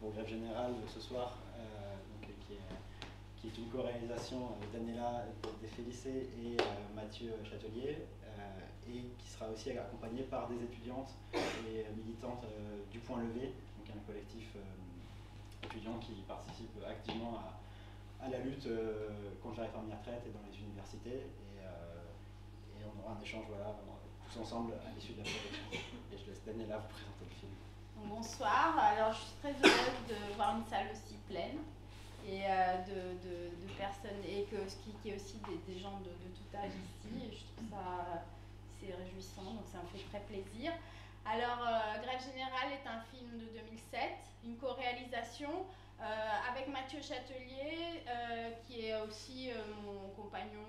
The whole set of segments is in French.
pour Grève Générale ce soir, qui est une co-réalisation d'Anela Desfélicé et Mathieu Châtelier, et qui sera aussi accompagné par des étudiantes et militantes du Point Levé, donc un collectif étudiant qui participe activement à la lutte contre la réforme des retraites et dans les universités. Et on aura un échange tous ensemble à l'issue de la projection. Et je laisse Daniela vous présenter le film. Bonsoir, alors je suis très heureuse de voir une salle aussi pleine et de personnes, et qui est aussi des gens de tout âge ici, et je trouve ça c'est réjouissant, donc ça me fait très plaisir. Alors Grève Générale est un film de 2007, une co-réalisation avec Mathieu Châtelier, qui est aussi mon compagnon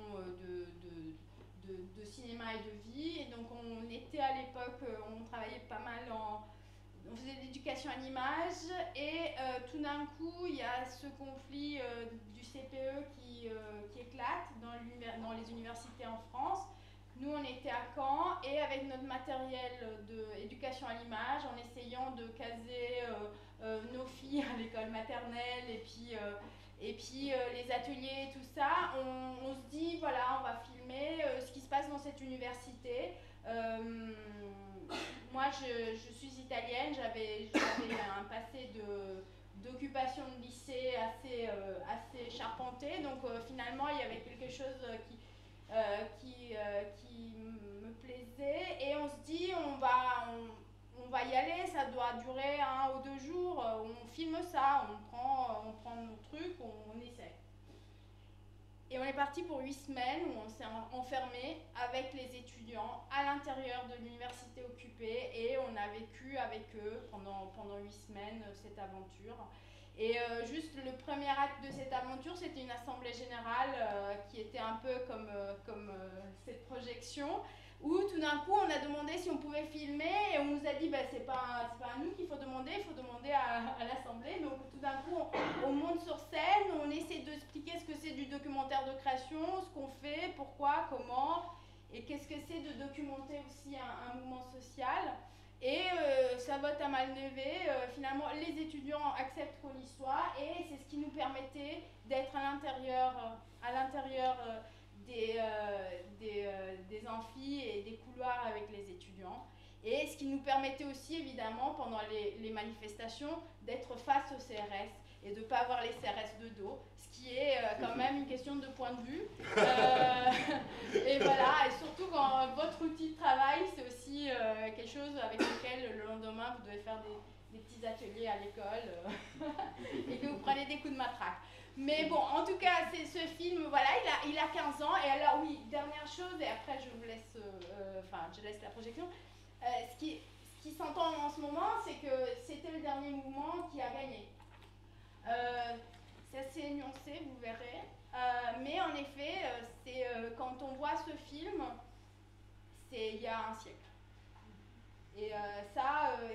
de cinéma et de vie, et donc on était à l'époque, on travaillait pas mal on faisait de l'éducation à l'image, et tout d'un coup, il y a ce conflit du CPE qui éclate dans les universités en France. Nous, on était à Caen, et avec notre matériel d'éducation à l'image, en essayant de caser nos filles à l'école maternelle, et puis les ateliers, tout ça, on se dit, voilà, on va filmer ce qui se passe dans cette université. Moi, je suis italienne, j'avais un passé d'occupation de lycée assez charpenté, donc finalement, il y avait quelque chose qui me plaisait, et on se dit, on va y aller, ça doit durer 1 ou 2 jours, on filme ça, on prend nos trucs, on essaie. Et on est parti pour 8 semaines où on s'est enfermé avec les étudiants à l'intérieur de l'université occupée, et on a vécu avec eux pendant 8 semaines cette aventure. Et juste le premier acte de cette aventure, c'était une assemblée générale qui était un peu comme cette projection, où tout d'un coup on a demandé si on pouvait filmer, et on nous a dit c'est pas à nous qu'il faut demander, il faut demander à l'assemblée. Donc tout d'un coup on monte sur scène, on essaie d'expliquer ce que c'est du documentaire de création, ce qu'on fait, pourquoi, comment, et qu'est-ce que c'est de documenter aussi un mouvement social. Et ça vote à main levée, finalement les étudiants acceptent qu'on y soit, et c'est ce qui nous permettait d'être à l'intérieur des amphis et des couloirs avec les étudiants, et ce qui nous permettait aussi évidemment pendant les manifestations d'être face au CRS et de ne pas avoir les CRS de dos, ce qui est quand même une question de point de vue. Et voilà, et surtout quand votre outil de travail, c'est aussi quelque chose avec lequel le lendemain vous devez faire des petits ateliers à l'école et que vous prenez des coups de matraque. Mais bon, en tout cas, c'est ce film, voilà, il a 15 ans. Et alors oui, dernière chose, et après je vous laisse, je laisse la projection. Ce qui s'entend en ce moment, c'est que c'était le dernier mouvement qui a gagné. C'est assez nuancé, vous verrez. Mais en effet, quand on voit ce film, c'est il y a un siècle. Et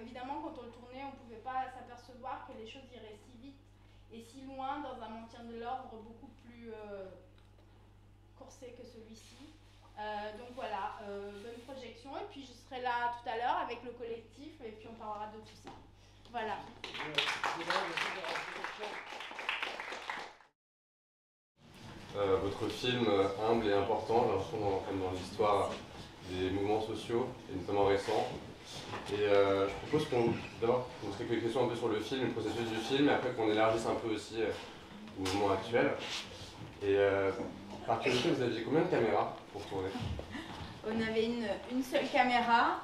évidemment, quand on le tournait, on ne pouvait pas s'apercevoir que les choses iraient si vite et si loin dans un maintien de l'ordre beaucoup plus corsé que celui-ci. Donc voilà, bonne projection. Et puis je serai là tout à l'heure avec le collectif, et puis on parlera de tout ça. Voilà. Votre film humble et important, j'ai l'impression dans l'histoire des mouvements sociaux, et notamment récents. Et je propose qu'on se fait quelques questions un peu sur le film, le processus du film, et après qu'on élargisse un peu aussi au mouvement actuel. Et par curiosité, vous aviez combien de caméras pour tourner? On avait une seule caméra,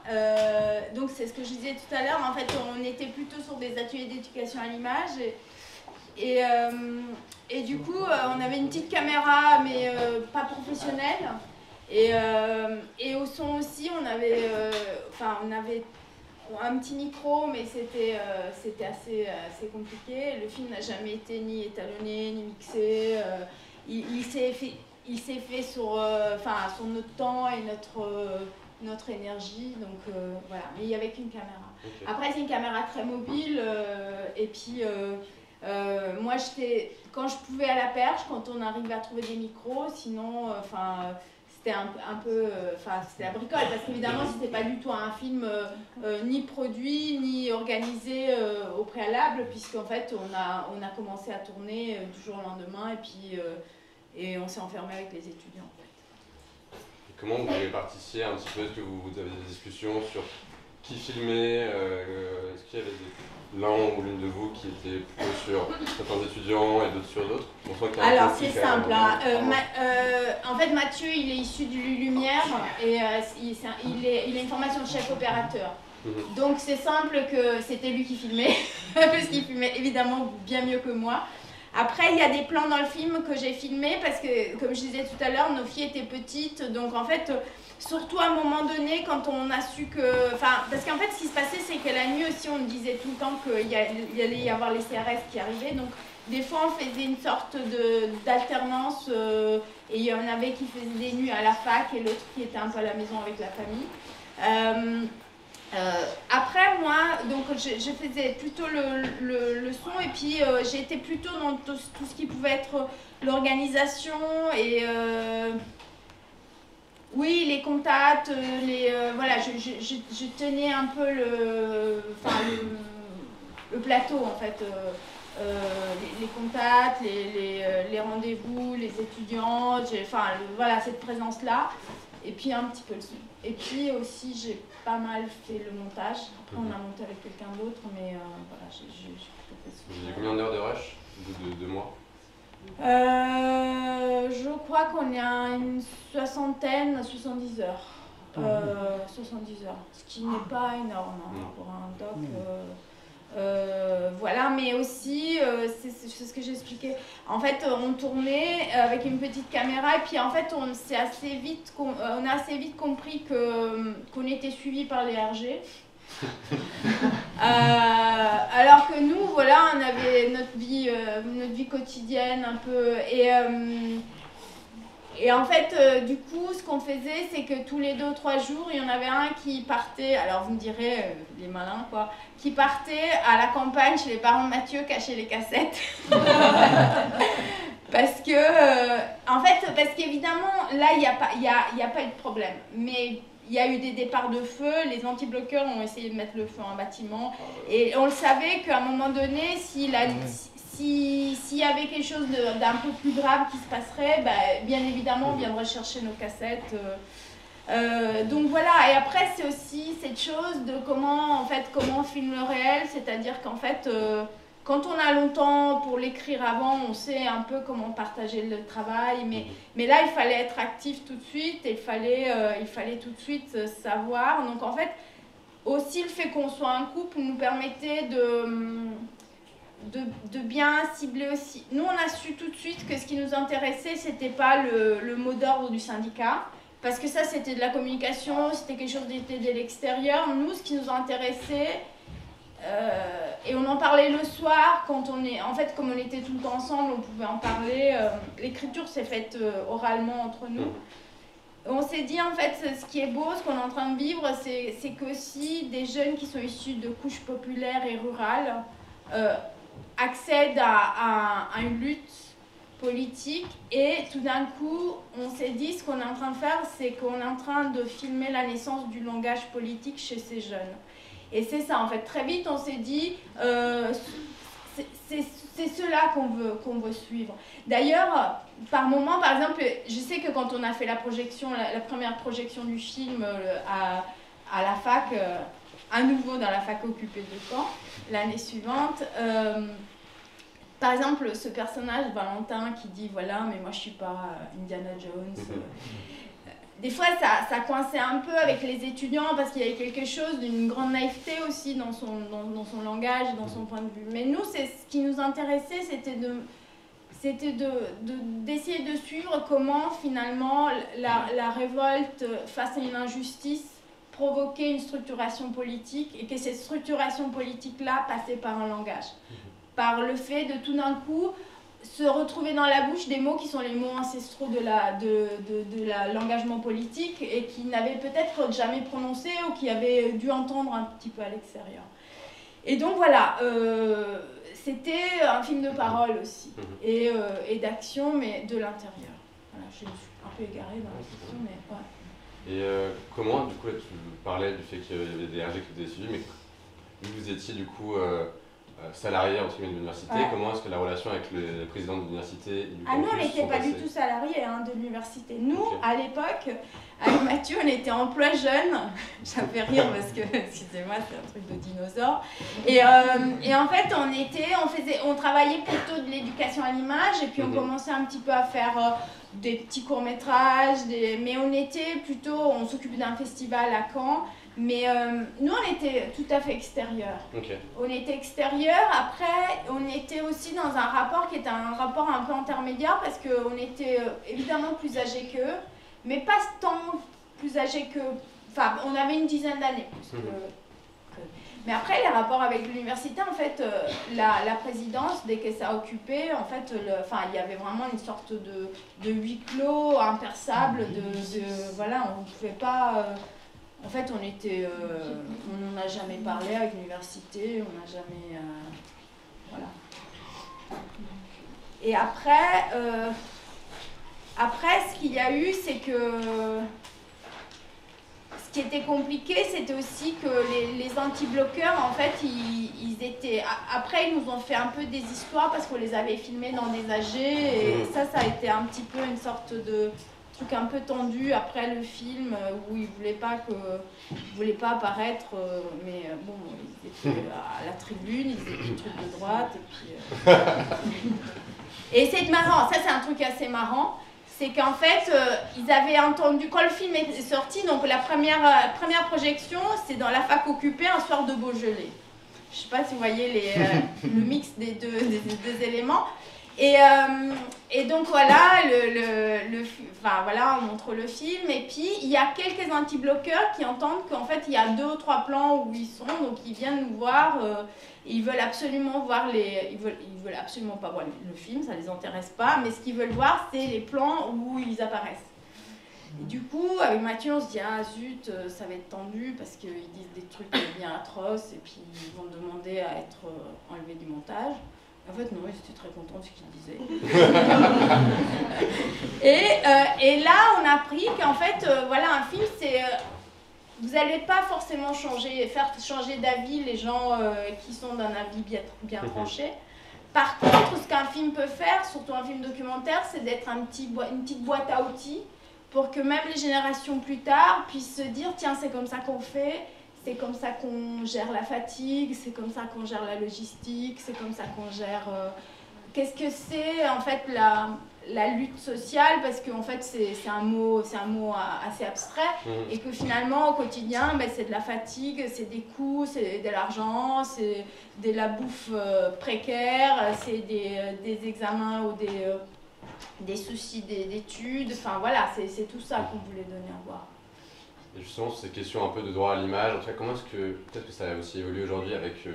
donc c'est ce que je disais tout à l'heure. En fait, on était plutôt sur des ateliers d'éducation à l'image, et du coup, on avait une petite caméra, mais pas professionnelle. Et au son aussi, on avait un petit micro, mais c'était assez compliqué. Le film n'a jamais été ni étalonné, ni mixé. Il s'est fait sur notre temps et notre énergie, donc voilà. Mais il n'y avait qu'une caméra. Okay. Après, c'est une caméra très mobile, et puis moi, quand je pouvais à la perche, quand on arrivait à trouver des micros, sinon, c'était un peu, enfin c'était la bricole, parce qu'évidemment c'était pas du tout un film ni produit ni organisé au préalable, puisqu'en fait on a commencé à tourner du jour au lendemain et puis et on s'est enfermé avec les étudiants en fait. Et comment vous répartissiez un petit peu, est-ce que vous avez des discussions sur qui filmait, est-ce qu'il y avait l'un ou l'une de vous qui était plutôt sur certains étudiants et d'autres sur d'autres? Alors c'est simple, hein. En fait Mathieu il est issu du Lumière et il a une formation de chef opérateur. Donc c'est simple que c'était lui qui filmait, parce qu'il filmait évidemment bien mieux que moi. Après il y a des plans dans le film que j'ai filmés parce que comme je disais tout à l'heure, nos filles étaient petites, donc en fait surtout à un moment donné quand on a su que... Enfin, parce qu'en fait ce qui se passait c'est que la nuit aussi on me disait tout le temps qu'il y allait y avoir les CRS qui arrivaient, donc des fois on faisait une sorte d'alternance et il y en avait qui faisaient des nuits à la fac et l'autre qui était un peu à la maison avec la famille. Après moi, donc je faisais plutôt le son et puis j'étais plutôt dans tout ce qui pouvait être l'organisation et oui, les contacts, voilà, je tenais un peu le plateau en fait, les contacts, les rendez-vous, les étudiants, voilà cette présence-là. Et puis un petit peu le son. Et puis aussi, j'ai pas mal fait le montage. Après, on a monté avec quelqu'un d'autre, mais voilà, j'ai plutôt fait ça. Vous avez combien d'heures de rush de mois? Je crois qu'on est à une 70 heures. 70 heures, ce qui n'est pas énorme hein, pour un doc. Voilà, mais aussi, c'est ce que j'expliquais. En fait, on tournait avec une petite caméra et puis en fait, on a assez vite compris qu'on était suivi par les RG. Alors que nous, voilà, on avait notre vie quotidienne un peu et en fait, du coup, ce qu'on faisait, c'est que tous les 2 ou 3 jours, il y en avait un qui partait, alors vous me direz, les malins quoi, qui partait à la campagne chez les parents de Mathieu cacher les cassettes. Parce qu'évidemment, là, il n'y a pas eu de problème. Mais il y a eu des départs de feu, les anti-bloqueurs ont essayé de mettre le feu à un bâtiment. Et on le savait qu'à un moment donné, s'il y avait quelque chose d'un peu plus grave qui se passerait, bien évidemment, on viendrait chercher nos cassettes. Donc voilà, et après c'est aussi cette chose de comment on filme le réel, c'est-à-dire qu'en fait, quand on a longtemps pour l'écrire avant, on sait un peu comment partager le travail, mais là il fallait être actif tout de suite, et il fallait tout de suite savoir. Donc en fait, aussi le fait qu'on soit un couple nous permettait de bien cibler aussi. Nous, on a su tout de suite que ce qui nous intéressait, c'était pas le mot d'ordre du syndicat, parce que ça, c'était de la communication, c'était quelque chose qui était de l'extérieur. Nous, ce qui nous intéressait, et on en parlait le soir, quand en fait, comme on était tout le temps ensemble, on pouvait en parler. L'écriture s'est faite oralement entre nous. On s'est dit, en fait, ce qui est beau, ce qu'on est en train de vivre, c'est qu'aussi des jeunes qui sont issus de couches populaires et rurales accèdent à une lutte politique, et tout d'un coup on s'est dit, ce qu'on est en train de faire, c'est qu'on est en train de filmer la naissance du langage politique chez ces jeunes. Et c'est ça en fait, très vite on s'est dit c'est cela qu'on veut suivre. D'ailleurs, par moment, par exemple, je sais que quand on a fait la projection, la première projection du film à la fac, à nouveau dans la fac occupée de Caen, l'année suivante, par exemple, ce personnage, Valentin, qui dit « voilà, mais moi je suis pas Indiana Jones ». Des fois, ça coinçait un peu avec les étudiants parce qu'il y avait quelque chose d'une grande naïveté aussi dans son langage, dans son point de vue. Mais nous, ce qui nous intéressait, c'était d'essayer de suivre comment finalement la révolte face à une injustice provoquait une structuration politique, et que cette structuration politique-là passait par un langage. Par le fait de tout d'un coup se retrouver dans la bouche des mots qui sont les mots ancestraux de l'engagement politique et qui n'avaient peut-être jamais prononcé ou qui avaient dû entendre un petit peu à l'extérieur. Et donc voilà, c'était un film de parole aussi, et d'action, mais de l'intérieur. Voilà, je ne suis un peu égarée dans la question, mais ouais. Et comment, du coup, là, tu parlais du fait qu'il y avait des RG qui étaient suivis, mais vous étiez du coup salarié entre guillemets de l'université, comment est-ce que la relation avec le président de l'université nous on n'était pas du tout salariés de l'université. Nous, à l'époque, avec Mathieu, on était emploi jeune. Ça fait rire parce que, excusez-moi, c'est un truc de dinosaure. Et en fait, on travaillait plutôt de l'éducation à l'image et puis on commençait un petit peu à faire des petits courts-métrages, mais on s'occupait d'un festival à Caen. Mais nous, on était tout à fait extérieurs. On était extérieurs. Après, on était aussi dans un rapport qui était un rapport un peu intermédiaire parce qu'on était évidemment plus âgés qu'eux, mais pas tant plus âgés qu'eux. Enfin, on avait une dizaine d'années. Mais après, les rapports avec l'université, en fait, la présidence, dès qu'elle s'est occupée, en fait, il y avait vraiment une sorte de huis clos imperçable. Voilà, on ne pouvait pas... En fait, on n'en a jamais parlé avec l'université, on n'a jamais... voilà. Et après, ce qu'il y a eu, c'est que... Ce qui était compliqué, c'était aussi que les anti-bloqueurs, en fait, ils étaient... Après, ils nous ont fait un peu des histoires parce qu'on les avait filmés dans des AG, et ça a été un petit peu une sorte de... truc un peu tendu après le film où ils voulaient pas apparaître, mais bon, ils étaient à la tribune, ils étaient des trucs de droite et puis et c'est marrant, ça c'est un truc assez marrant, c'est qu'en fait ils avaient entendu quand le film est sorti, donc la première projection c'est dans la fac occupée un soir de Beaujolais. Je sais pas si vous voyez le mix des deux éléments. Et donc voilà, on montre le film et puis il y a quelques anti-bloqueurs qui entendent qu'en fait il y a 2 ou 3 plans où ils sont, donc ils viennent nous voir, ils veulent absolument voir ils veulent absolument pas voir le film, ça les intéresse pas, mais ce qu'ils veulent voir c'est les plans où ils apparaissent. Et du coup, avec Mathieu, on se dit ah zut, ça va être tendu parce qu'ils disent des trucs bien atroces et puis ils vont demander à être enlevés du montage. En fait, non, ils étaient très contents de ce qu'ils disaient. Et là, on a appris qu'en fait, un film, c'est... vous n'allez pas forcément faire changer d'avis les gens qui sont d'un avis bien tranché. Par contre, ce qu'un film peut faire, surtout un film documentaire, c'est d'être une petite boîte à outils pour que même les générations plus tard puissent se dire « Tiens, c'est comme ça qu'on fait ». C'est comme ça qu'on gère la fatigue, c'est comme ça qu'on gère la logistique, c'est comme ça qu'on gère... Qu'est-ce que c'est en fait la lutte sociale, parce qu'en fait c'est un mot assez abstrait et que finalement au quotidien c'est de la fatigue, c'est des coûts, c'est de l'argent, c'est de la bouffe précaire, c'est des examens ou des soucis d'études, enfin voilà, c'est tout ça qu'on voulait donner à voir. Et justement, sur ces questions un peu de droit à l'image, en fait, comment est-ce que, peut-être que ça a aussi évolué aujourd'hui avec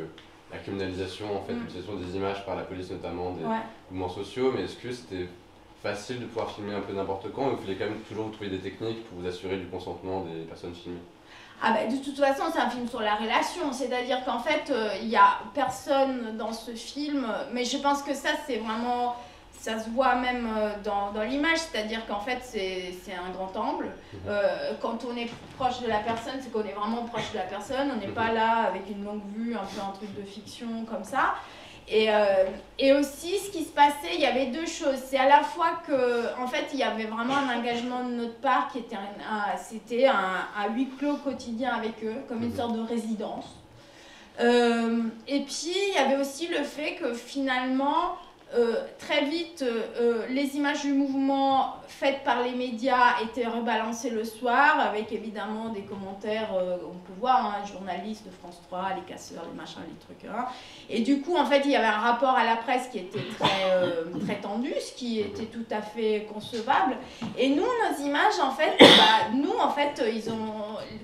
la criminalisation, en fait, l'utilisation des images par la police, notamment des mouvements sociaux, mais est-ce que c'était facile de pouvoir filmer un peu n'importe quand, ou il fallait quand même toujours trouver des techniques pour vous assurer du consentement des personnes filmées? De toute façon, c'est un film sur la relation, c'est-à-dire qu'en fait, il n'y a personne dans ce film, mais je pense que ça, c'est vraiment... Ça se voit même dans l'image, c'est-à-dire qu'en fait c'est un grand angle. Quand on est proche de la personne, c'est qu'on est vraiment proche de la personne, on n'est pas là avec une longue vue, un peu un truc de fiction comme ça. Et aussi ce qui se passait, il y avait 2 choses. C'est à la fois qu'en fait il y avait vraiment un engagement de notre part qui était c'était un huis clos quotidien avec eux, comme une sorte de résidence. Et puis il y avait aussi le fait que finalement... très vite, les images du mouvement faites par les médias étaient rebalancées le soir, avec évidemment des commentaires, on peut voir, journalistes de France 3, les casseurs, les machins, les trucs. Et du coup, en fait, il y avait un rapport à la presse qui était très tendu, ce qui était tout à fait concevable. Et nous, nos images, en fait,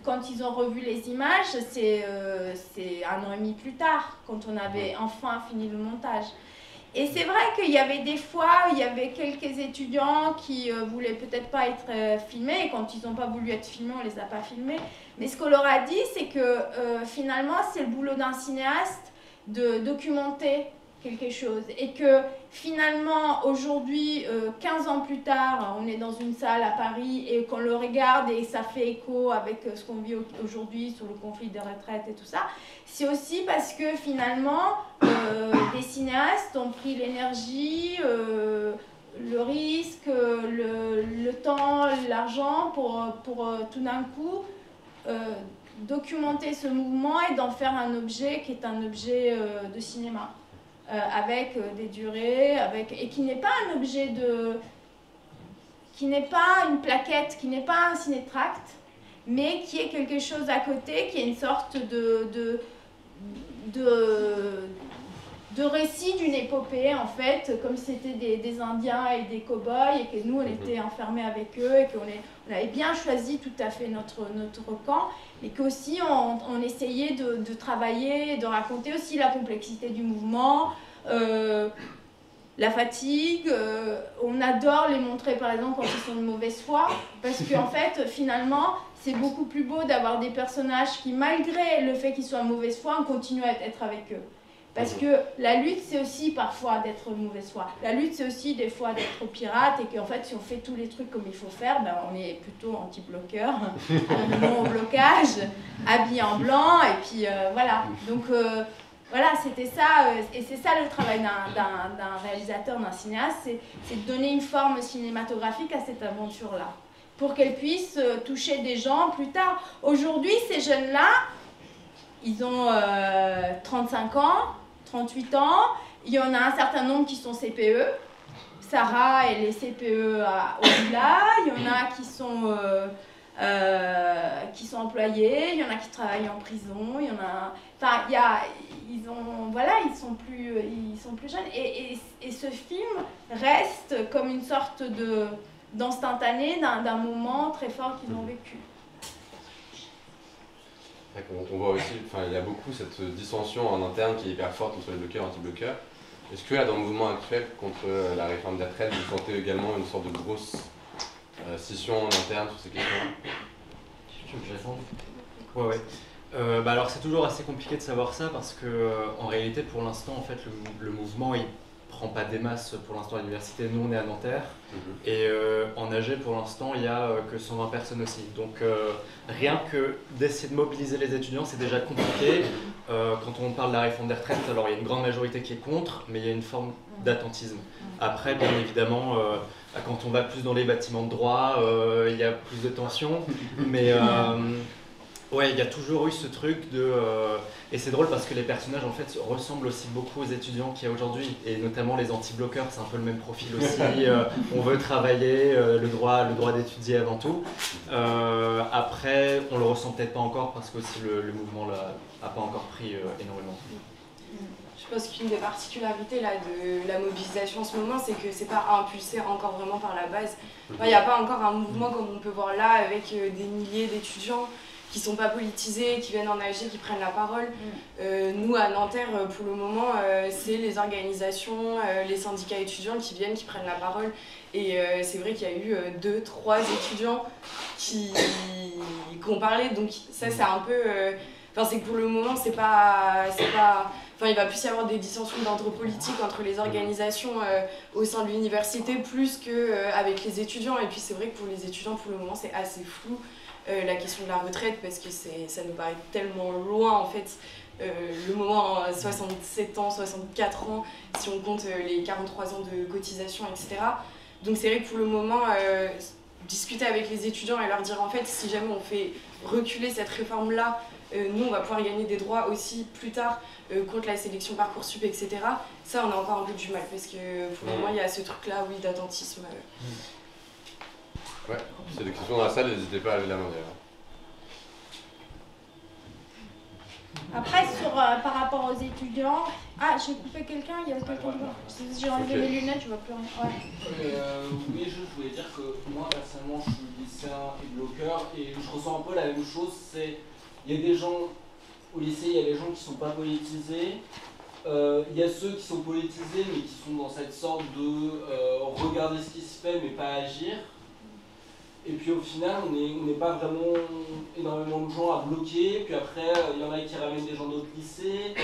quand ils ont revu les images, c'est 1 an et demi plus tard, quand on avait enfin fini le montage. Et c'est vrai qu'il y avait des fois, il y avait quelques étudiants qui voulaient peut-être pas être filmés, et quand ils n'ont pas voulu être filmés, on les a pas filmés. Mais ce qu'on leur a dit, c'est que finalement, c'est le boulot d'un cinéaste de documenter quelque chose. Et que finalement, aujourd'hui, 15 ans plus tard, on est dans une salle à Paris et qu'on le regarde et ça fait écho avec ce qu'on vit aujourd'hui sur le conflit des retraites et tout ça. C'est aussi parce que finalement, des cinéastes ont pris l'énergie, le risque, le temps, l'argent pour tout d'un coup documenter ce mouvement et d'en faire un objet qui est un objet de cinéma, avec des durées, et qui n'est pas un objet qui n'est pas une plaquette, qui n'est pas un cinétract, mais qui est quelque chose à côté, qui est une sorte de récit d'une épopée, en fait, comme c'était des Indiens et des cow-boys, et que nous, on était enfermés avec eux, et qu'on avait bien choisi tout à fait notre camp, et qu'aussi, on essayait de travailler, de raconter aussi la complexité du mouvement, la fatigue. On adore les montrer, par exemple, quand ils sont de mauvaise foi, parce qu'en fait, finalement, c'est beaucoup plus beau d'avoir des personnages qui, malgré le fait qu'ils soient de mauvaise foi, on continue à être avec eux. Parce que la lutte, c'est aussi parfois d'être de mauvaise foi. La lutte, c'est aussi des fois d'être pirate, et qu'en fait, si on fait tous les trucs comme il faut faire, ben, on est plutôt anti-bloqueur, non au blocage, habillé en blanc, et puis voilà. Donc voilà, c'était ça, et c'est ça le travail d'un réalisateur, d'un cinéaste, c'est de donner une forme cinématographique à cette aventure-là, pour qu'elle puisse toucher des gens plus tard. Aujourd'hui, ces jeunes-là, ils ont 35 ans, 38 ans, il y en a un certain nombre qui sont CPE. Sarah, elle est CPE au Lila, il y en a qui sont employés, il y en a qui travaillent en prison, il y en a... Enfin, ils sont plus jeunes. Et ce film reste comme une sorte d'instantané d'un moment très fort qu'ils ont vécu. On voit aussi, il y a beaucoup cette dissension en interne qui est hyper forte entre les bloqueurs et anti-bloqueurs. Est-ce que là, dans le mouvement actuel contre la réforme des retraites, vous sentez également une sorte de grosse scission en interne sur ces questions-là? Tu veux que je réponde ? Ouais. Alors c'est toujours assez compliqué de savoir ça parce que en réalité, pour l'instant, en fait, le mouvement il prend pas des masses pour l'instant à l'université. Nous, on est à Nanterre et en AG, pour l'instant, il y a que 120 personnes aussi. Donc rien que d'essayer de mobiliser les étudiants, c'est déjà compliqué. Quand on parle de la réforme des retraites, alors il y a une grande majorité qui est contre, mais il y a une forme d'attentisme. Après, bien évidemment, quand on va plus dans les bâtiments de droit, il y a plus de tension, mais ouais, il y a toujours eu ce truc de... et c'est drôle parce que les personnages en fait ressemblent aussi beaucoup aux étudiants qu'il y a aujourd'hui, et notamment les anti-bloqueurs, c'est un peu le même profil aussi. On veut travailler, le droit d'étudier avant tout. Après, on le ressent peut-être pas encore parce que aussi le mouvement n'a pas encore pris énormément. Je pense qu'une des particularités là, de la mobilisation en ce moment, c'est que c'est pas impulsé encore vraiment par la base. Il n'y a pas encore un mouvement comme on peut voir là avec des milliers d'étudiants qui sont pas politisés, qui viennent en AG, qui prennent la parole. Nous, à Nanterre, pour le moment, c'est les organisations, les syndicats étudiants qui viennent, qui prennent la parole. Et c'est vrai qu'il y a eu 2-3 étudiants qui ont parlé. Donc ça, c'est un peu... c'est que pour le moment, c'est pas... il va plus y avoir des dissensions d'ordre politique entre les organisations au sein de l'université plus qu'avec les étudiants. Et puis c'est vrai que pour les étudiants, pour le moment, c'est assez flou. La question de la retraite, parce que ça nous paraît tellement loin en fait, le moment 67 ans, 64 ans, si on compte les 43 ans de cotisation, etc. Donc c'est vrai que pour le moment, discuter avec les étudiants et leur dire en fait, si jamais on fait reculer cette réforme-là, nous on va pouvoir gagner des droits aussi plus tard contre la sélection Parcoursup, etc. Ça on a encore un peu du mal, parce que pour le moment il y a ce truc-là, oui, d'attentisme. Ouais, si il y a des questions dans la salle, n'hésitez pas à lever la main d'ailleurs. Après, par rapport aux étudiants... Ah, j'ai coupé quelqu'un, il y a quelqu'un devant. J'ai enlevé mes lunettes, je vois plus rien. Ouais. Oui, je voulais dire que moi, personnellement, je suis lycéen et bloqueur, et je ressens un peu la même chose. Il y a des gens, au lycée, il y a des gens qui ne sont pas politisés. Il y a ceux qui sont politisés, mais qui sont dans cette sorte de regarder ce qui se fait, mais pas agir. Et puis au final, on n'est pas vraiment énormément de gens à bloquer. Puis après, il y en a qui ramènent des gens d'autres lycées.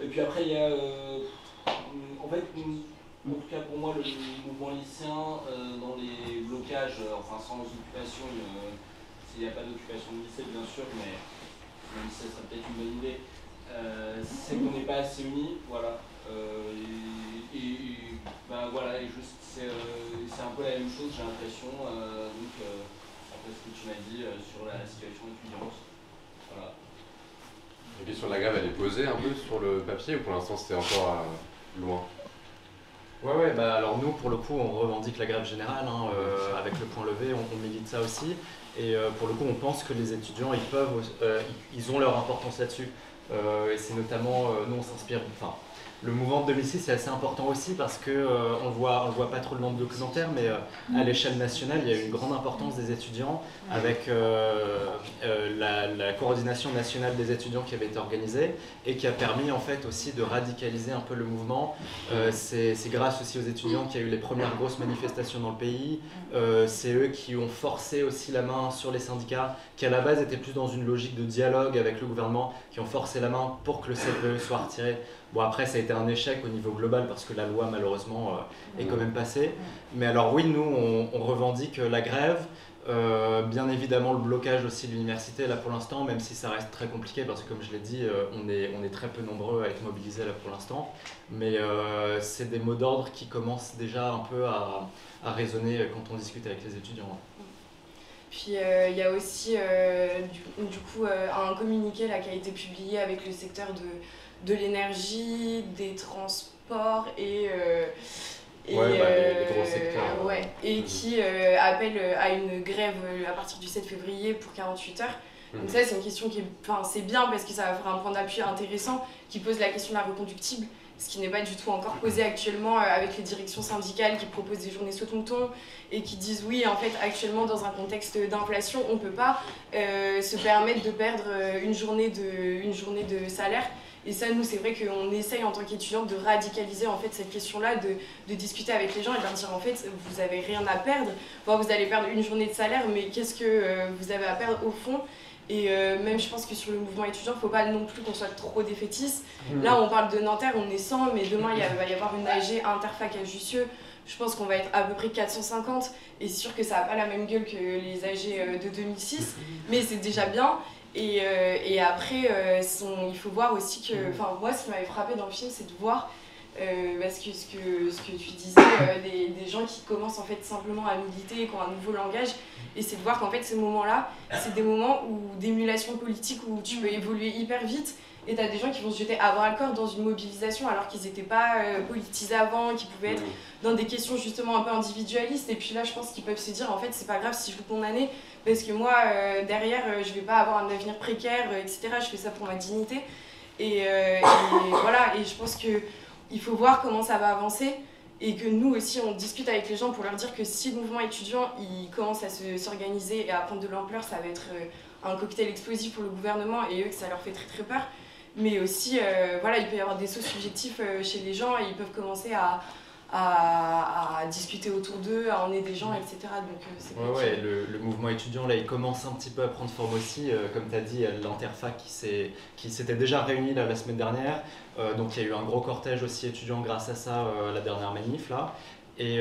Et puis après, il y a une en fait, en tout cas pour moi, le mouvement lycéen, dans les blocages, enfin sans occupation, s'il n'y a pas d'occupation de lycée bien sûr, mais même si ça serait peut-être une bonne idée, c'est qu'on n'est pas assez unis, voilà. Voilà, et juste c'est un peu la même chose, j'ai l'impression, donc après ce que tu m'as dit sur la situation étudiante. Voilà. La question de la grève, elle est posée un peu sur le papier ou pour l'instant c'était encore loin? Ouais, bah alors nous pour le coup on revendique la grève générale, hein, avec le point levé, on milite ça aussi. Et pour le coup on pense que les étudiants ils ont leur importance là-dessus. Et c'est notamment, nous on s'inspire, enfin le mouvement de 2006 c'est assez important aussi parce que on le voit pas trop dans le documentaire, mais à l'échelle nationale il y a une grande importance des étudiants avec la coordination nationale des étudiants qui avait été organisée et qui a permis en fait aussi de radicaliser un peu le mouvement. C'est grâce aussi aux étudiants qu'il y a eu les premières grosses manifestations dans le pays. C'est eux qui ont forcé aussi la main sur les syndicats qui à la base étaient plus dans une logique de dialogue avec le gouvernement, qui ont forcé la main pour que le CPE soit retiré. Bon après ça a été un échec au niveau global parce que la loi malheureusement est quand même passée. Mais alors oui, nous on revendique la grève, bien évidemment le blocage aussi de l'université là pour l'instant, même si ça reste très compliqué parce que comme je l'ai dit, on est très peu nombreux à être mobilisés là pour l'instant. Mais c'est des mots d'ordre qui commencent déjà un peu à résonner quand on discute avec les étudiants. Puis il y a aussi du coup un communiqué là, qui a été publié avec le secteur de l'énergie, des transports et les gros secteurs. Ouais, et qui appelle à une grève à partir du 7 février pour 48 heures. Donc ça c'est une question qui est, enfin c'est bien parce que ça va faire un point d'appui intéressant qui pose la question de la reconductible, ce qui n'est pas du tout encore posé actuellement avec les directions syndicales qui proposent des journées saut-mouton et qui disent oui en fait actuellement dans un contexte d'inflation on peut pas se permettre de perdre une journée de salaire. Et ça, nous, c'est vrai qu'on essaye en tant qu'étudiante de radicaliser en fait cette question-là, de discuter avec les gens et de leur dire en fait, vous avez rien à perdre. Enfin, vous allez perdre une journée de salaire, mais qu'est-ce que vous avez à perdre au fond? Et même, je pense que sur le mouvement étudiant, il ne faut pas non plus qu'on soit trop défaitiste. Là, on parle de Nanterre, on est 100, mais demain, il va y avoir une AG interfac à Jussieu. Je pense qu'on va être à peu près 450. Et c'est sûr que ça n'a pas la même gueule que les AG de 2006, mais c'est déjà bien. Et après, il faut voir aussi que... Enfin, moi, ce qui m'avait frappé dans le film, c'est de voir parce que ce que tu disais, des gens qui commencent en fait simplement à militer et qui ont un nouveau langage. Et c'est de voir qu'en fait, ces moments-là, c'est des moments d'émulation politique où tu peux évoluer hyper vite. Et tu as des gens qui vont se jeter à bras-le-corps dans une mobilisation alors qu'ils n'étaient pas politisés avant, qui pouvaient être dans des questions justement un peu individualistes. Et puis là, je pense qu'ils peuvent se dire, en fait, c'est pas grave si je loupe mon année, parce que moi, derrière, je vais pas avoir un avenir précaire, etc. Je fais ça pour ma dignité. Et voilà, et je pense qu'il faut voir comment ça va avancer. Et que nous aussi, on discute avec les gens pour leur dire que si le mouvement étudiant il commence à s'organiser et à prendre de l'ampleur, ça va être un cocktail explosif pour le gouvernement et eux, que ça leur fait très très peur. Mais aussi, voilà, il peut y avoir des sauts subjectifs chez les gens et ils peuvent commencer à discuter autour d'eux, à emmener des gens, etc. Donc, c'est ouais, le mouvement étudiant, là, il commence un petit peu à prendre forme aussi. Comme tu as dit, l'Interfac qui s'était déjà réuni là, la semaine dernière. Donc il y a eu un gros cortège aussi étudiant grâce à ça, la dernière manif là. Et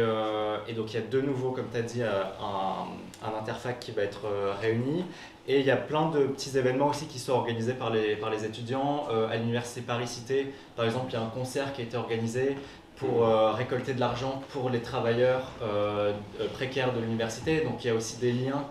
donc il y a de nouveau, comme tu as dit, un Interfac qui va être réuni. Et il y a plein de petits événements aussi qui sont organisés par les étudiants. À l'université Paris-Cité, par exemple, il y a un concert qui a été organisé pour récolter de l'argent pour les travailleurs précaires de l'université. Donc il y a aussi des liens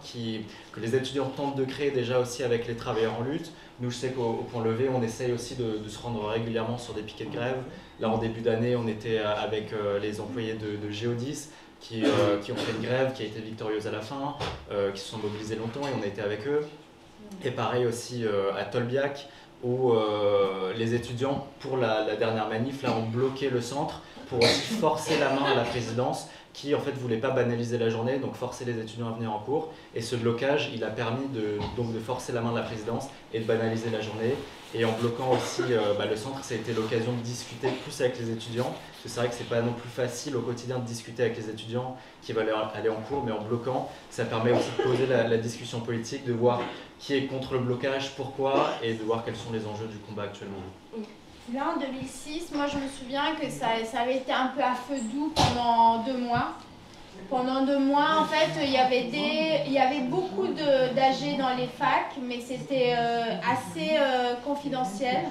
que les étudiants tentent de créer déjà aussi avec les travailleurs en lutte. Nous, je sais qu'au Point Levé, on essaye aussi de se rendre régulièrement sur des piquets de grève. Là, en début d'année, on était avec les employés de Géodis qui ont fait une grève, qui a été victorieuse à la fin, qui se sont mobilisés longtemps et on a été avec eux. Et pareil aussi à Tolbiac, où les étudiants, pour la dernière manif, là, ont bloqué le centre pour aussi forcer la main à la présidence qui en fait voulait pas banaliser la journée, donc forcer les étudiants à venir en cours. Et ce blocage, il a permis de forcer la main de la présidence et de banaliser la journée. Et en bloquant aussi le centre, ça a été l'occasion de discuter plus avec les étudiants. Parce que c'est vrai que c'est pas non plus facile au quotidien de discuter avec les étudiants qui veulent aller en cours, mais en bloquant, ça permet aussi de poser la discussion politique, de voir qui est contre le blocage, pourquoi, et de voir quels sont les enjeux du combat actuellement. Là, en 2006, moi je me souviens que ça avait été un peu à feu doux pendant 2 mois. Pendant 2 mois, en fait, il y avait beaucoup d'AG dans les facs, mais c'était assez confidentiel.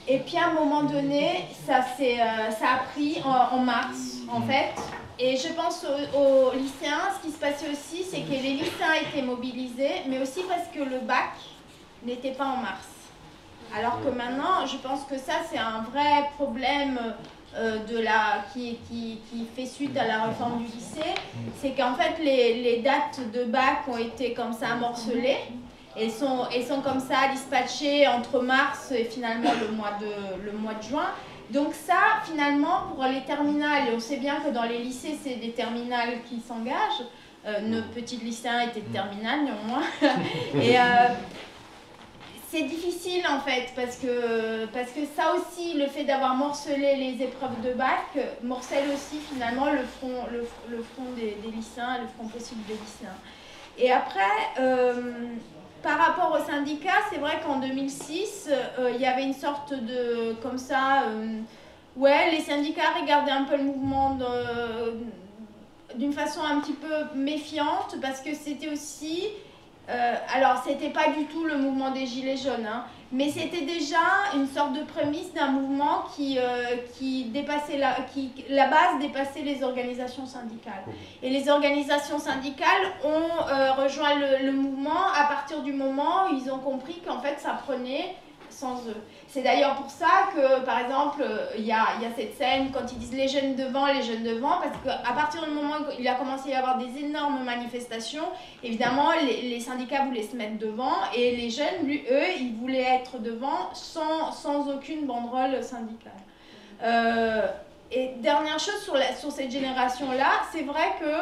Et puis à un moment donné, ça a pris en mars, en fait. Et je pense aux lycéens, ce qui se passait aussi, c'est que les lycéens étaient mobilisés, mais aussi parce que le bac n'était pas en mars. Alors que maintenant, je pense que ça, c'est un vrai problème qui fait suite à la réforme du lycée. C'est qu'en fait, les dates de bac ont été comme ça morcelées et sont comme ça dispatchées entre mars et finalement le mois de juin. Donc ça, finalement, pour les terminales, et on sait bien que dans les lycées, c'est des terminales qui s'engagent. Nos petits lycéens étaient de terminale, néanmoins. Et c'est difficile, en fait, parce que ça aussi, le fait d'avoir morcelé les épreuves de bac, morcelle aussi, finalement, le front des lycéens, le front possible des lycéens. Et après... par rapport aux syndicats, c'est vrai qu'en 2006, il y avait une sorte de, comme ça, ouais, les syndicats regardaient un peu le mouvement d'une façon un petit peu méfiante, parce que c'était aussi, alors c'était pas du tout le mouvement des Gilets jaunes, hein, mais c'était déjà une sorte de prémisse d'un mouvement qui dépassait la base dépassait les organisations syndicales. Et les organisations syndicales ont rejoint le mouvement à partir du moment où ils ont compris qu'en fait ça prenait sans eux. C'est d'ailleurs pour ça que, par exemple, il y a cette scène quand ils disent les jeunes devant, parce qu'à partir du moment où il a commencé à y avoir des énormes manifestations, évidemment, les syndicats voulaient se mettre devant et les jeunes, eux, ils voulaient être devant sans aucune banderole syndicale. Et dernière chose sur cette génération-là, c'est vrai que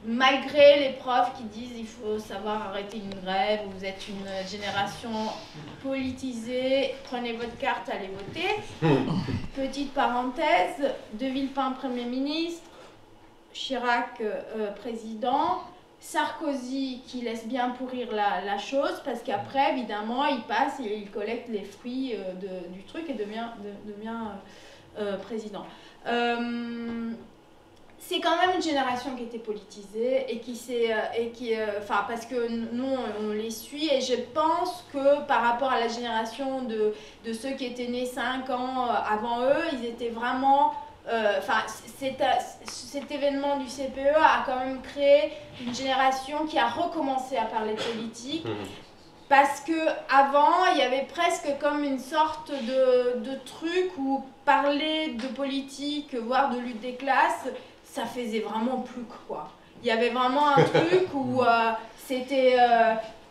malgré les profs qui disent il faut savoir arrêter une grève, vous êtes une génération politisée, prenez votre carte, allez voter. Petite parenthèse, De Villepin Premier ministre, Chirac président, Sarkozy qui laisse bien pourrir la chose parce qu'après évidemment il passe et il collecte les fruits du truc et devient président. C'est quand même une génération qui était politisée et enfin parce que nous on les suit et je pense que par rapport à la génération de ceux qui étaient nés 5 ans avant eux, ils étaient vraiment, enfin cet événement du CPE a quand même créé une génération qui a recommencé à parler politique. Parce que avant, il y avait presque comme une sorte de truc où parler de politique, voire de lutte des classes, ça faisait vraiment plus quoi. Il y avait vraiment un truc où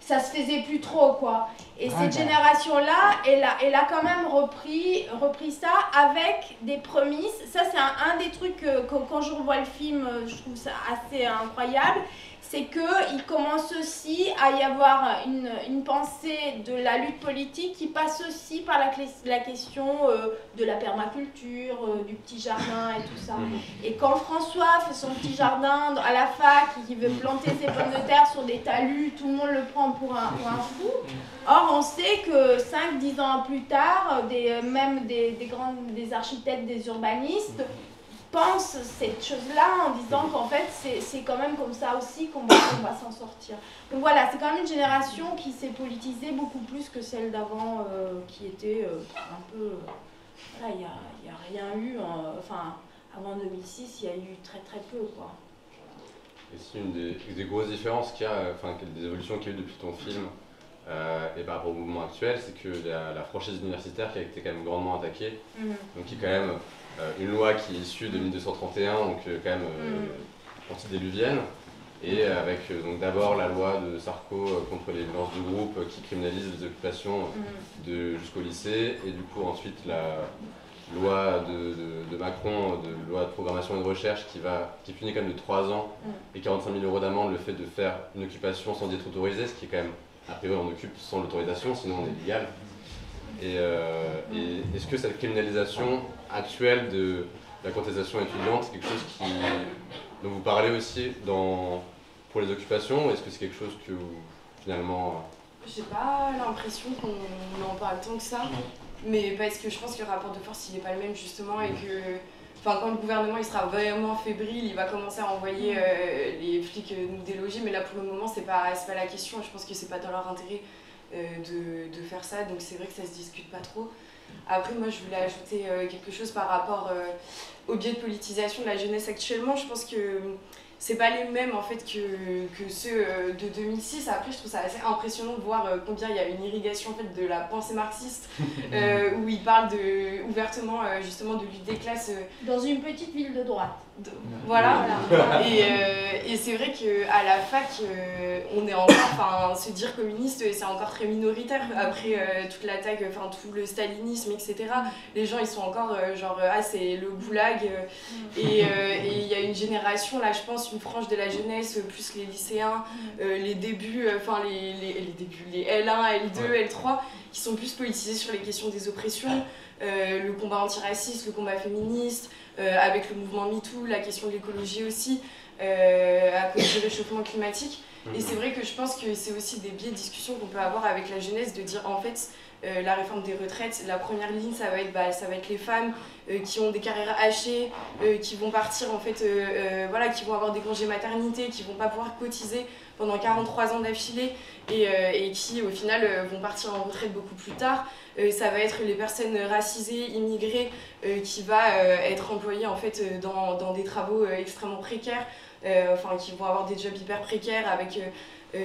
ça se faisait plus trop quoi. Et cette génération-là, elle a quand même repris ça avec des prémices. Ça c'est un des trucs que quand je revois le film, je trouve ça assez incroyable. C'est qu'il commence aussi à y avoir une pensée de la lutte politique qui passe aussi par la question de la permaculture, du petit jardin et tout ça. Et quand François fait son petit jardin à la fac et qu'il veut planter ses pommes de terre sur des talus, tout le monde le prend pour un fou. Or, on sait que 5-10 ans plus tard, même des architectes, des urbanistes, pense cette chose-là en disant qu'en fait c'est quand même comme ça aussi qu'on va s'en sortir. Donc voilà, c'est quand même une génération qui s'est politisée beaucoup plus que celle d'avant qui était un peu... Voilà, il n'y a rien eu, enfin avant 2006 il y a eu très très peu quoi. Et c'est une des grosses différences qu'il y a, enfin des évolutions qu'il y a eu depuis ton film et par rapport au mouvement actuel, c'est que la franchise universitaire qui a été quand même grandement attaquée, donc qui est quand même une loi qui est issue de 1231, donc quand même antidiluvienne, et avec donc d'abord la loi de Sarko contre les violences de groupe qui criminalise les occupations jusqu'au lycée, et du coup ensuite la loi de Macron, de loi de programmation et de recherche qui punit quand même de 3 ans et 45 000 € d'amende le fait de faire une occupation sans y être autorisé, ce qui est quand même, a priori on occupe sans l'autorisation, sinon on est légal. Et est-ce que cette criminalisation actuelle de la contestation étudiante, c'est quelque chose dont vous parlez aussi pour les occupations, ou est-ce que c'est quelque chose que vous, finalement, J'ai pas l'impression qu'on en parle tant que ça, mais parce que je pense que le rapport de force il est pas le même justement et que quand le gouvernement il sera vraiment fébrile, il va commencer à envoyer les flics nous déloger, mais là pour le moment c'est pas la question, je pense que c'est pas dans leur intérêt de faire ça, donc c'est vrai que ça se discute pas trop. Après moi je voulais ajouter quelque chose par rapport au biais de politisation de la jeunesse actuellement, je pense que c'est pas les mêmes en fait que ceux de 2006. Après je trouve ça assez impressionnant de voir combien il y a une irrigation en fait de la pensée marxiste où ils parlent ouvertement justement de lutte des classes dans une petite ville de droite. Voilà. Et c'est vrai qu'à la fac on est encore, se dire communiste c'est encore très minoritaire après toute l'attaque, tout le stalinisme etc. Les gens ils sont encore c'est le goulag et il y a une génération là je pense une frange de la jeunesse, plus les lycéens, les débuts, les L1, L2, L3, qui sont plus politisés sur les questions des oppressions, le combat antiraciste, le combat féministe, avec le mouvement MeToo, la question de l'écologie aussi, à cause du réchauffement climatique. Et c'est vrai que je pense que c'est aussi des biais de discussion qu'on peut avoir avec la jeunesse, de dire en fait, la réforme des retraites, la première ligne, ça va être les femmes qui ont des carrières hachées, qui vont partir en fait, qui vont avoir des congés maternité, qui vont pas pouvoir cotiser pendant 43 ans d'affilée et qui au final vont partir en retraite beaucoup plus tard. Ça va être les personnes racisées, immigrées, qui va être employées en fait dans des travaux extrêmement précaires, qui vont avoir des jobs hyper précaires avec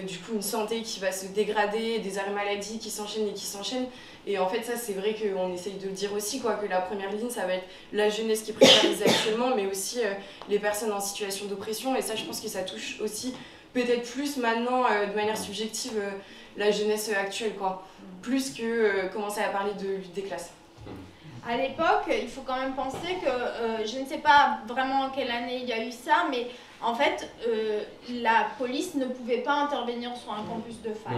du coup une santé qui va se dégrader, des arrêts maladie qui s'enchaînent et qui s'enchaînent. Et en fait ça c'est vrai qu'on essaye de le dire aussi, que la première ligne ça va être la jeunesse qui est précarisée actuellement, mais aussi les personnes en situation d'oppression. Et ça je pense que ça touche aussi peut-être plus maintenant de manière subjective la jeunesse actuelle, plus que commencer à parler de lutte des classes. À l'époque, il faut quand même penser que, je ne sais pas vraiment en quelle année il y a eu ça, mais en fait, la police ne pouvait pas intervenir sur un campus de fac.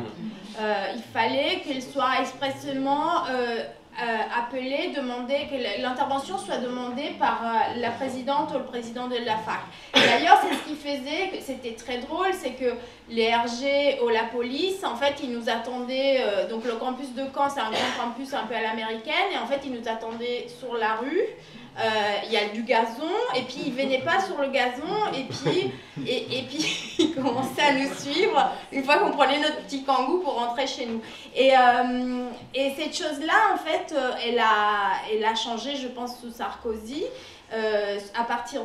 Il fallait qu'elle soit expressément appelée, demander, que l'intervention soit demandée par la présidente ou le président de la fac. D'ailleurs, c'est ce qui faisait, c'était très drôle, c'est que les RG ou la police, en fait, ils nous attendaient, donc le campus de Caen, c'est un grand campus un peu à l'américaine, et en fait, ils nous attendaient sur la rue. Il y a du gazon et puis ils venaient pas sur le gazon et puis ils commençaient à nous suivre une fois qu'on prenait notre petit kangou pour rentrer chez nous et cette chose là en fait elle a changé je pense sous Sarkozy. À partir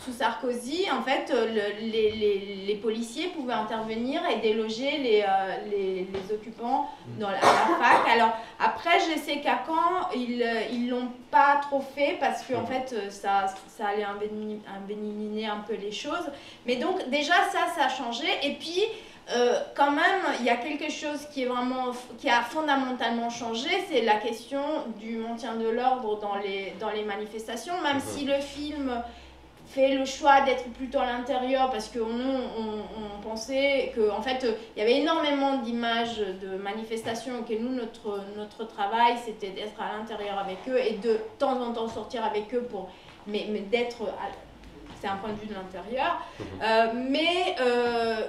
sous Sarkozy, en fait, les policiers pouvaient intervenir et déloger les occupants à la fac. Alors après, je sais qu'à Caen, ils l'ont pas trop fait parce que en fait, ça allait embéniner un peu les choses. Mais donc déjà ça a changé. Et puis quand même, il y a quelque chose qui a fondamentalement changé, c'est la question du maintien de l'ordre dans les manifestations, même si le film fait le choix d'être plutôt à l'intérieur parce que on pensait qu'en fait il y avait énormément d'images de manifestations et que nous notre travail c'était d'être à l'intérieur avec eux et de temps en temps sortir avec eux mais d'être c'est un point de vue de l'intérieur, mais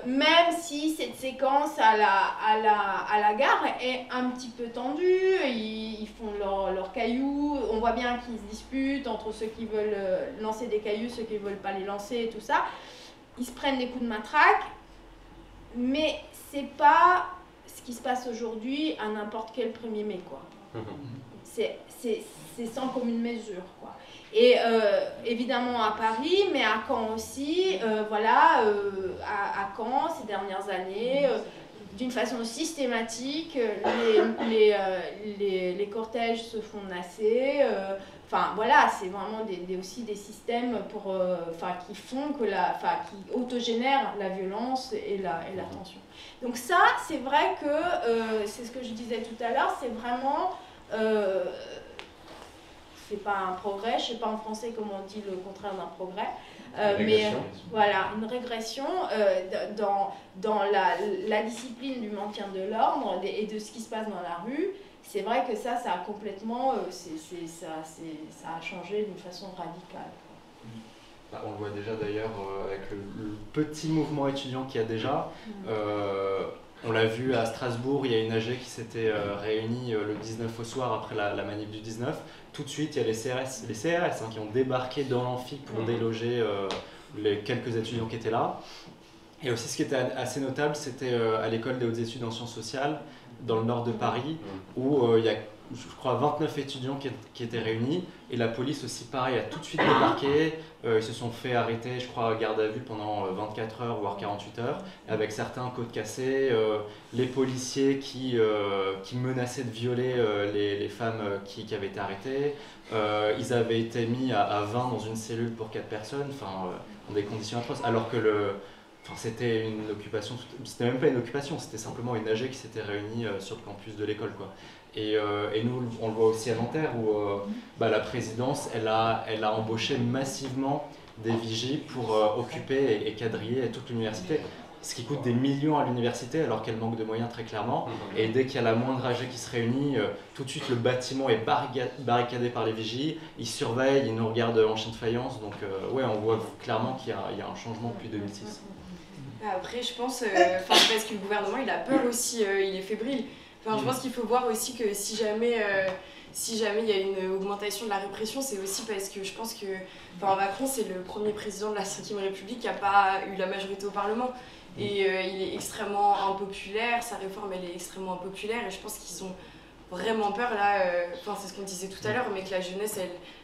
même si cette séquence à la gare est un petit peu tendue, ils font leurs cailloux, on voit bien qu'ils se disputent entre ceux qui veulent lancer des cailloux, ceux qui ne veulent pas les lancer et tout ça, ils se prennent des coups de matraque, mais c'est pas ce qui se passe aujourd'hui à n'importe quel 1er mai, quoi. C'est sans commune mesure, quoi. Et évidemment à Paris, mais à Caen aussi, à Caen ces dernières années, d'une façon systématique, les cortèges se font nasser. C'est vraiment aussi des systèmes qui font qui autogénèrent la violence et la tension. Donc ça, c'est vrai que, c'est ce que je disais tout à l'heure, c'est vraiment... c'est pas un progrès, je sais pas en français comment on dit le contraire d'un progrès, mais voilà, une régression dans la discipline du maintien de l'ordre et de ce qui se passe dans la rue. C'est vrai que ça a complètement, ça a changé d'une façon radicale. On le voit déjà d'ailleurs avec le petit mouvement étudiant qu'il y a déjà. On l'a vu à Strasbourg, il y a une AG qui s'était réunie le 19 au soir après la manif du 19. Tout de suite, il y a les CRS qui ont débarqué dans l'amphi pour déloger les quelques étudiants qui étaient là. Et aussi, ce qui était assez notable, c'était à l'école des hautes études en sciences sociales, dans le nord de Paris, où il y a, je crois, 29 étudiants qui étaient réunis. Et la police aussi, pareil, a tout de suite débarqué. Ils se sont fait arrêter, je crois, à garde à vue pendant 24 heures, voire 48 heures, avec certains côtes cassés. Les policiers qui menaçaient de violer les femmes qui avaient été arrêtées. Ils avaient été mis à 20 dans une cellule pour 4 personnes, dans des conditions atroces, alors que c'était une occupation, c'était même pas une occupation, c'était simplement une AG qui s'était réunie sur le campus de l'école, quoi. Et nous, on le voit aussi à Nanterre, où la présidence, elle a embauché massivement des vigies pour occuper et quadriller toute l'université, ce qui coûte des millions à l'université alors qu'elle manque de moyens très clairement. Et dès qu'il y a la moindre AG qui se réunit, tout de suite le bâtiment est barricadé par les vigies, ils surveillent, ils nous regardent en chien de faïence, donc ouais, on voit clairement qu'il y a un changement depuis 2006. Après, je pense, parce que le gouvernement, il a peur aussi, il est fébrile. Enfin, je pense qu'il faut voir aussi que si jamais il y a une augmentation de la répression, c'est aussi parce que je pense que Macron, c'est le premier président de la Ve République qui n'a pas eu la majorité au Parlement. Et il est extrêmement impopulaire, sa réforme, elle est extrêmement impopulaire. Et je pense qu'ils ont vraiment peur, là, c'est ce qu'on disait tout à l'heure, mais que la jeunesse,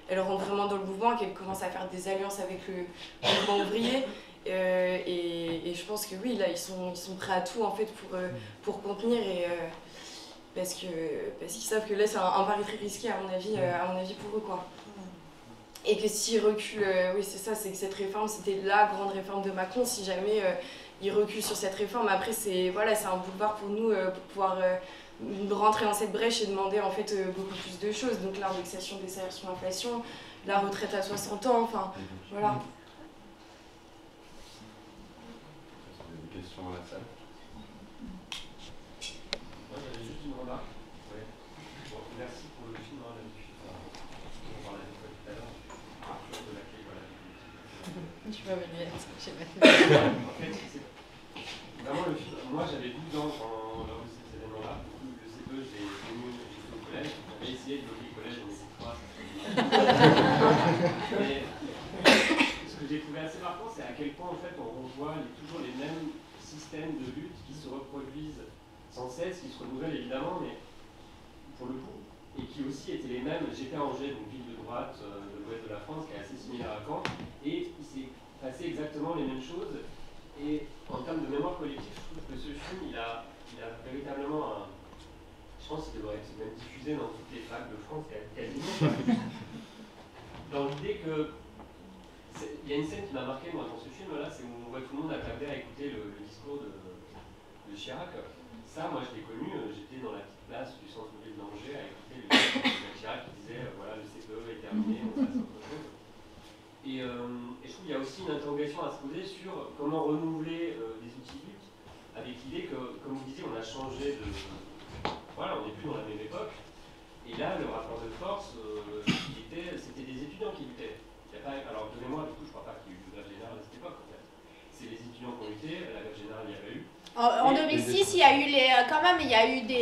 elle rentre vraiment dans le mouvement, qu'elle commence à faire des alliances avec le mouvement ouvrier. Et je pense que oui, là, ils sont prêts à tout en fait pour contenir parce qu'ils savent que là c'est un pari très risqué à mon avis pour eux, quoi. Et que s'ils reculent, oui c'est ça, c'est que cette réforme c'était la grande réforme de Macron. Si jamais ils reculent sur cette réforme, après c'est un boulevard pour nous pour pouvoir rentrer dans cette brèche et demander en fait beaucoup plus de choses. Donc l'indexation des salaires sur l'inflation, la retraite à 60 ans, voilà. Question à la salle. Moi j'avais juste une remarque. Ouais. Bon, merci pour le film, hein, on parlait de quoi tout à l'heure. De la clé, voilà. Tu peux venir, j'ai pas En fait, c'est vraiment le film. Moi j'avais 12 ans lors de cet événement-là. Le CE, j'ai été au collège. J'avais essayé de bloquer le collège, on était 3. Mais ce que j'ai trouvé assez marquant, c'est à quel point en fait on revoit toujours les mêmes systèmes de lutte qui se reproduisent sans cesse, qui se renouvellent évidemment, mais pour le coup, et qui aussi étaient les mêmes. J'étais à Angers, donc ville de droite de l'ouest de la France, qui est assez similaire à Caen, et il s'est passé exactement les mêmes choses. Et en termes de mémoire collective, je trouve que ce film, il a véritablement je pense qu'il devrait être même diffusé dans toutes les facs de France, quasiment. Dans l'idée que il y a une scène qui m'a marqué moi dans ce film-là, c'est où on voit tout le monde acclamer à écouter le discours de Chirac. Ça, moi je l'ai connu, j'étais dans la petite place du centre-ville d'Angers à écouter le discours de Chirac qui disait voilà, le CPE est terminé, on passe à autre chose. Et je trouve qu'il y a aussi une interrogation à se poser sur comment renouveler des outils de lutte, avec l'idée que, comme vous disiez, on a changé de. Voilà, on n'est plus dans la même époque. Et là, le rapport de force, c'était des étudiants qui luttaient. Alors, de mémoire, du coup, je ne crois pas qu'il y ait eu de grève générale à cette époque, en fait. C'est les étudiants qui ont lutté, la grève générale, il y avait eu. En 2006, il y a eu il y a eu il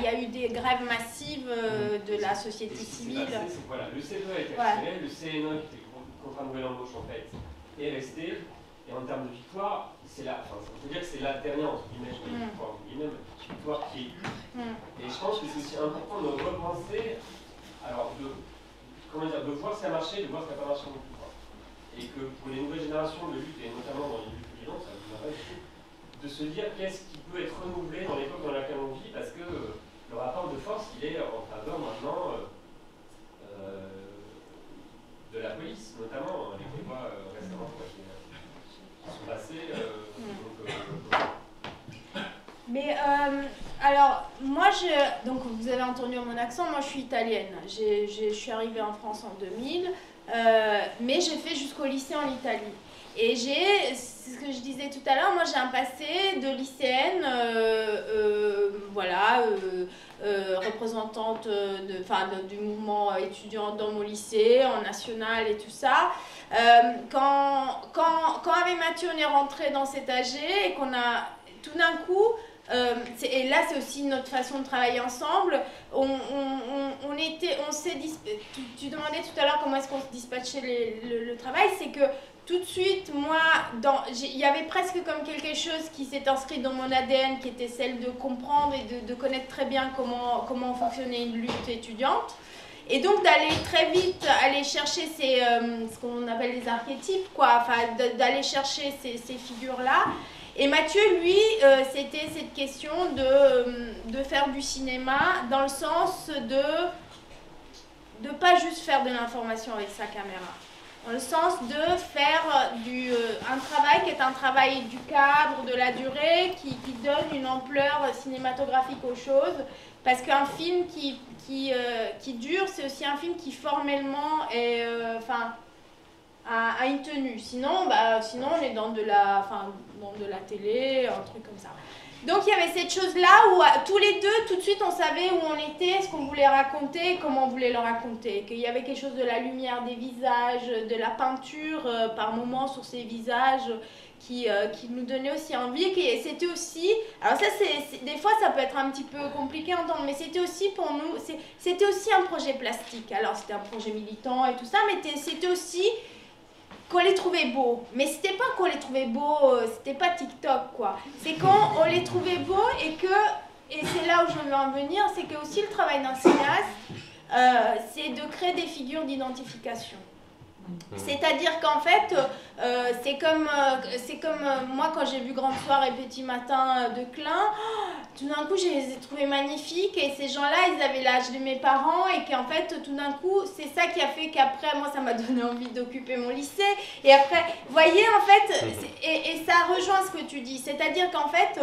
y a eu des grèves massives de la société civile. Voilà, le CE a été accéléré, le CNE qui était contraint de nouvelle embauche, en fait, est resté. Et en termes de victoire, c'est on peut dire que c'est la dernière, entre guillemets, victoire qui est eue. Et je pense que c'est aussi important de repenser, alors de voir ce qui a marché, de voir ce qui n'a pas marché non plus. Et que pour les nouvelles générations de lutte, et notamment dans les luttes violentes, ça vous appelle de se dire qu'est-ce qui peut être renouvelé dans l'époque dans laquelle on vit, parce que le rapport de force, il est en faveur maintenant de la police, notamment, avec les voix récemment qui sont passées. Mais alors, moi, donc vous avez entendu mon accent, moi je suis italienne. Je suis arrivée en France en 2000, mais j'ai fait jusqu'au lycée en Italie. Et c'est ce que je disais tout à l'heure, moi j'ai un passé de lycéenne, représentante du mouvement étudiant dans mon lycée, en national et tout ça. Quand avec Mathieu on est rentré dans cet AG et qu'on a tout d'un coup, et là c'est aussi notre façon de travailler ensemble, tu demandais tout à l'heure comment est-ce qu'on se dispatchait le travail, c'est que tout de suite, moi, il y avait presque comme quelque chose qui s'est inscrit dans mon ADN, qui était celle de comprendre et de connaître très bien comment fonctionnait une lutte étudiante. Et donc d'aller très vite, aller chercher ce qu'on appelle les archétypes, quoi, enfin d'aller chercher ces figures-là. Et Mathieu, lui, c'était cette question de faire du cinéma dans le sens de pas juste faire de l'information avec sa caméra. Dans le sens de faire un travail qui est un travail du cadre, de la durée, qui donne une ampleur cinématographique aux choses. Parce qu'un film qui dure, c'est aussi un film qui formellement est, a une tenue. Sinon, on est dans de la télé, un truc comme ça. Donc il y avait cette chose-là où tous les deux, tout de suite, on savait où on était, ce qu'on voulait raconter, comment on voulait le raconter. Qu'il y avait quelque chose de la lumière des visages, de la peinture par moments sur ces visages qui nous donnait aussi envie. Et c'était aussi, alors ça, des fois, ça peut être un petit peu compliqué à entendre, mais c'était aussi pour nous, c'était aussi un projet plastique. Alors c'était un projet militant et tout ça, mais c'était aussi qu'on les trouvait beaux. Mais c'était pas qu'on les trouvait beaux, c'était pas TikTok, quoi. C'est qu'on les trouvait beaux et c'est là où je veux en venir, c'est que aussi le travail d'un cinéaste, c'est de créer des figures d'identification. C'est-à-dire qu'en fait, c'est comme moi quand j'ai vu Grande Soirée et Petit Matin de Klein, tout d'un coup je les ai trouvés magnifiques et ces gens-là ils avaient l'âge de mes parents et qu'en fait tout d'un coup c'est ça qui a fait qu'après moi ça m'a donné envie d'occuper mon lycée et après, vous voyez en fait, et ça rejoint ce que tu dis, c'est-à-dire qu'en fait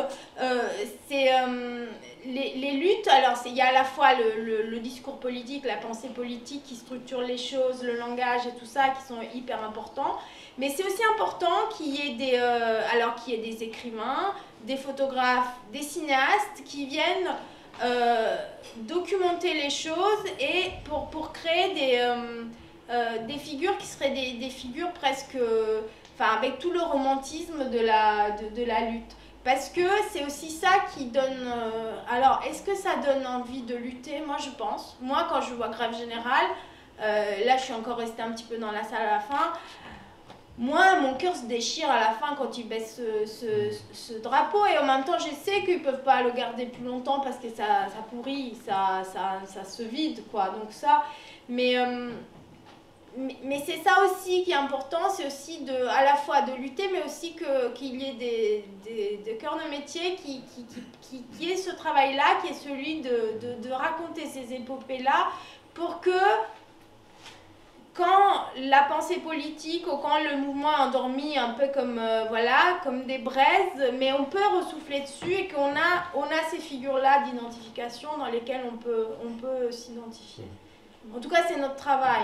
les luttes, alors il y a à la fois le discours politique, la pensée politique qui structure les choses, le langage et tout ça qui sont hyper importants, mais c'est aussi important qu'il y ait des écrivains, des photographes, des cinéastes qui viennent documenter les choses et pour créer des figures qui seraient des figures presque, avec tout le romantisme de la lutte. Parce que c'est aussi ça qui donne... alors, est-ce que ça donne envie de lutter? Moi, je pense. Moi, quand je vois Grève Générale, là, je suis encore restée un petit peu dans la salle à la fin. Moi, mon cœur se déchire à la fin quand ils baissent ce drapeau. Et en même temps, je sais qu'ils ne peuvent pas le garder plus longtemps parce que ça pourrit, ça se vide, quoi. Donc ça... Mais c'est ça aussi qui est important, c'est aussi à la fois de lutter, mais aussi qu'il y ait des cœurs de métier qui aient ce travail-là, qui est celui de raconter ces épopées-là, pour que quand la pensée politique ou quand le mouvement est endormi, un peu comme des braises, mais on peut ressouffler dessus et qu'on a ces figures-là d'identification dans lesquelles on peut s'identifier. En tout cas, c'est notre travail.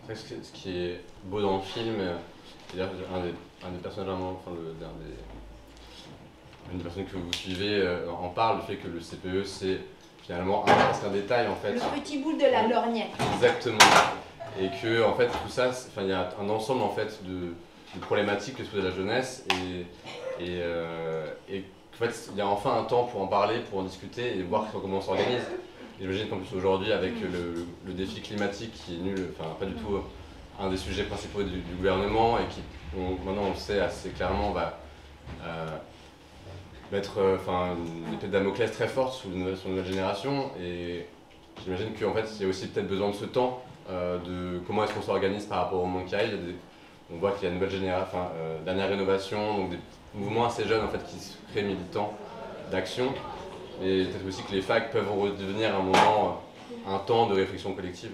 Ce qui est beau dans le film, c'est un des personnages, une des personnes que vous suivez en parle, le fait que le CPE c'est finalement presque un détail en fait. Le petit bout de la lorgnette. Exactement. Et que en fait tout ça, il y a un ensemble en fait de problématiques que se pose la jeunesse et en fait il y a enfin un temps pour en parler, pour en discuter et voir comment on s'organise. J'imagine qu'en plus aujourd'hui avec le défi climatique qui est nul, pas du tout un des sujets principaux du gouvernement et qui maintenant on le sait assez clairement va mettre une épée de Damoclès très forte sur une nouvelle génération et j'imagine qu'en fait il y a aussi peut-être besoin de ce temps de comment est-ce qu'on s'organise par rapport au monde qui arrive. On voit qu'il y a une nouvelle génération, dernière rénovation, donc des mouvements assez jeunes en fait qui se créent militants d'action. Et peut-être aussi que les facs peuvent redevenir un moment, un temps de réflexion collective.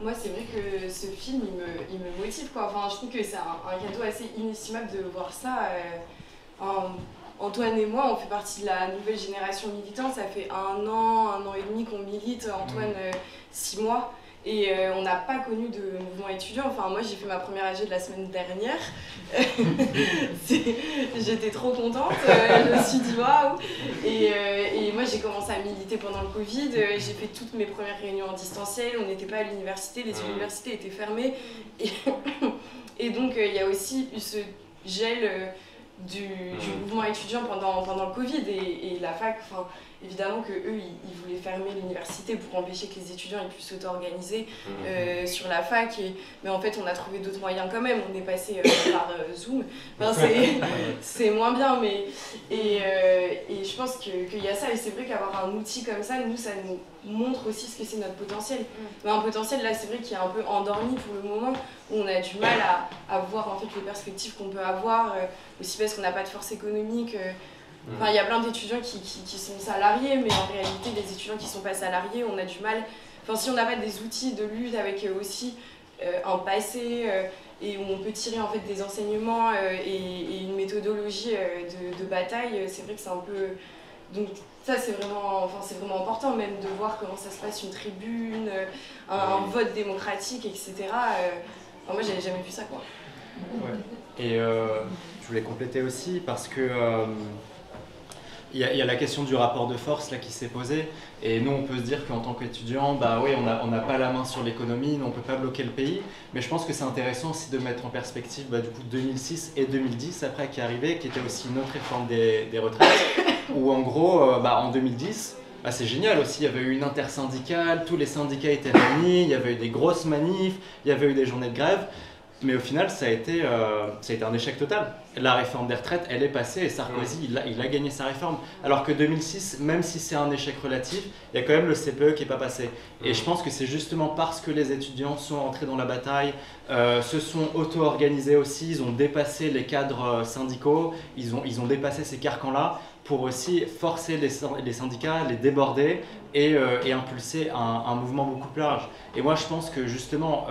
Moi, c'est vrai que ce film, il me motive, quoi. Je trouve que c'est un cadeau assez inestimable de voir ça. Antoine et moi, on fait partie de la nouvelle génération militante. Ça fait un an et demi qu'on milite. Antoine, 6 mois. Et on n'a pas connu de mouvement étudiant. Moi, j'ai fait ma première AG de la semaine dernière. J'étais trop contente. Je me suis dit waouh. Et moi, j'ai commencé à militer pendant le Covid. J'ai fait toutes mes premières réunions en distanciel. On n'était pas à l'université. Les universités étaient fermées. Et donc, il y a aussi eu ce gel du mouvement étudiant pendant le Covid et la fac, enfin, évidemment que eux ils voulaient fermer l'université pour empêcher que les étudiants ils puissent s'auto-organiser sur la fac, mais en fait on a trouvé d'autres moyens quand même, on est passé par Zoom, enfin, c'est moins bien, mais et je pense qu'il y a ça, et c'est vrai qu'avoir un outil comme ça, nous ça nous montre aussi ce que c'est notre potentiel. Mais un potentiel là c'est vrai qui est un peu endormi pour le moment, où on a du mal à voir en fait les perspectives qu'on peut avoir, aussi parce qu'on n'a pas de force économique. Enfin, il y a plein d'étudiants qui sont salariés, mais en réalité, les étudiants qui ne sont pas salariés, on a du mal. Enfin, si on n'a pas des outils de lutte avec aussi un passé et où on peut tirer en fait des enseignements et une méthodologie de bataille, c'est vrai que c'est un peu. Donc ça, c'est vraiment important, même de voir comment ça se passe une tribune, un vote démocratique, etc. Enfin, moi, j'avais jamais vu ça, quoi. Ouais. Et je voulais compléter aussi parce que il y a la question du rapport de force là qui s'est posée, et nous on peut se dire qu'en tant qu'étudiant, bah oui, on n'a pas la main sur l'économie, on ne peut pas bloquer le pays, mais je pense que c'est intéressant aussi de mettre en perspective du coup 2006 et 2010 après qui est arrivé, qui était aussi une autre réforme des retraites, où en gros, en 2010, c'est génial aussi, il y avait eu une intersyndicale, tous les syndicats étaient réunis, il y avait eu des grosses manifs, il y avait eu des journées de grève. Mais au final, ça a été un échec total. La réforme des retraites, elle est passée et Sarkozy, il a gagné sa réforme. Alors que 2006, même si c'est un échec relatif, il y a quand même le CPE qui n'est pas passé. Et je pense que c'est justement parce que les étudiants sont entrés dans la bataille, se sont auto-organisés aussi, ils ont dépassé les cadres syndicaux, ils ont dépassé ces carcans-là pour aussi forcer les syndicats, les déborder et impulser un mouvement beaucoup plus large. Et moi, je pense que justement...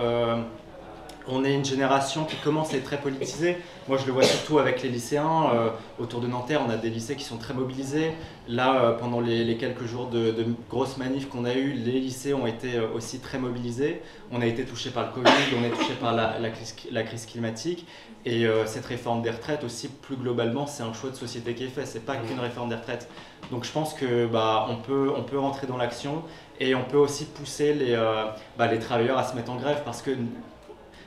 on est une génération qui commence à être très politisée. Moi, je le vois surtout avec les lycéens. Autour de Nanterre, on a des lycées qui sont très mobilisés. Là, pendant les quelques jours de grosses manifs qu'on a eues, les lycées ont été aussi très mobilisés. On a été touchés par le Covid, on est touchés par la crise climatique. Et cette réforme des retraites aussi, plus globalement, c'est un choix de société qui est fait. C'est pas qu'une réforme des retraites. Donc je pense que on peut rentrer dans l'action et on peut aussi pousser les travailleurs à se mettre en grève, parce que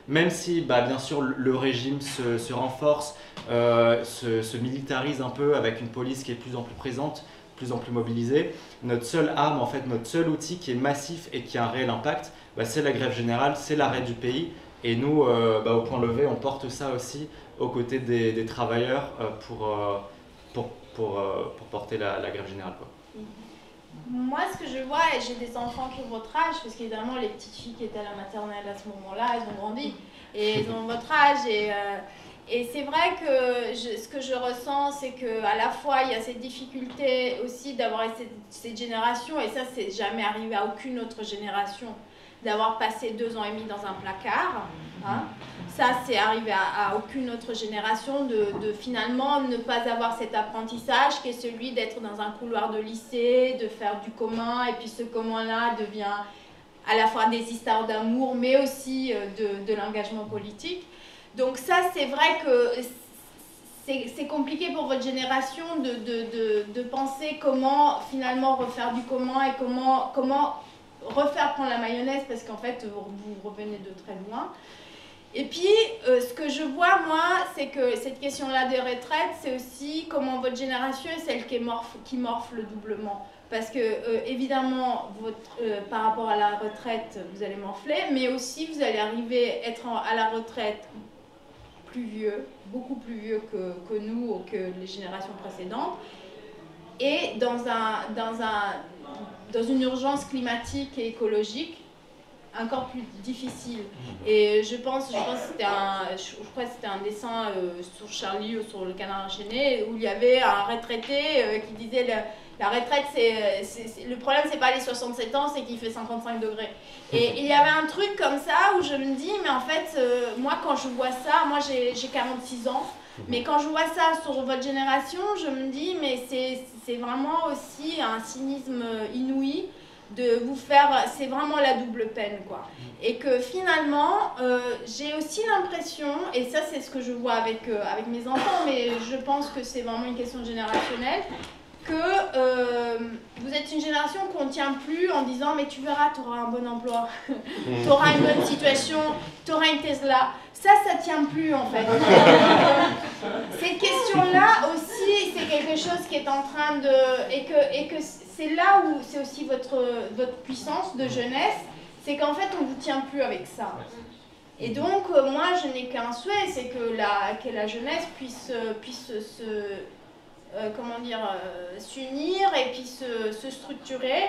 même si, bien sûr, le régime se renforce, se militarise un peu avec une police qui est de plus en plus présente, de plus en plus mobilisée, notre seule arme, en fait, notre seul outil qui est massif et qui a un réel impact, c'est la grève générale, c'est l'arrêt du pays. Et nous, au Point Levé, on porte ça aussi aux côtés des travailleurs pour porter la grève générale, quoi. Moi, ce que je vois, et j'ai des enfants qui ont votre âge, parce qu'évidemment, les petites filles qui étaient à la maternelle à ce moment-là, elles ont grandi, et elles ont votre âge, et c'est vrai que ce que je ressens, c'est qu'à la fois, il y a cette difficulté aussi d'avoir cette génération, et ça, c'est jamais arrivé à aucune autre génération, d'avoir passé 2 ans et demi dans un placard, hein. Ça, c'est arrivé à aucune autre génération de finalement ne pas avoir cet apprentissage qui est celui d'être dans un couloir de lycée, de faire du commun, et puis ce commun-là devient à la fois des histoires d'amour, mais aussi de l'engagement politique. Donc ça, c'est vrai que c'est compliqué pour votre génération de penser comment finalement refaire du commun et comment refaire prendre la mayonnaise, parce qu'en fait, vous revenez de très loin. Et puis, ce que je vois, moi, c'est que cette question-là des retraites, c'est aussi comment votre génération est celle qui morfle doublement. Parce que, évidemment, par rapport à la retraite, vous allez morfler, mais aussi vous allez arriver à être à la retraite plus vieux, beaucoup plus vieux que nous ou que les générations précédentes, et dans une urgence climatique et écologique encore plus difficile. Et je pense que c'était un dessin sur Charlie ou sur le Canard enchaîné, où il y avait un retraité qui disait la retraite, le problème c'est pas les 67 ans, c'est qu'il fait 55 degrés. Et il y avait un truc comme ça où je me dis, mais en fait, moi quand je vois ça, moi j'ai 46 ans, mais quand je vois ça sur votre génération, je me dis, mais c'est vraiment aussi un cynisme inouï de vous faire, c'est vraiment la double peine, quoi. Et que finalement, j'ai aussi l'impression, et ça c'est ce que je vois avec mes enfants, mais je pense que c'est vraiment une question générationnelle, que vous êtes une génération qu'on ne tient plus en disant mais tu verras, tu auras un bon emploi, tu auras une bonne situation, tu auras une Tesla. Ça tient plus en fait. Cette question-là, chose qui est en train de... Et que c'est là où c'est aussi votre puissance de jeunesse, c'est qu'en fait, on ne vous tient plus avec ça. Et donc, moi, je n'ai qu'un souhait, c'est que la jeunesse puisse s'unir et puis se structurer,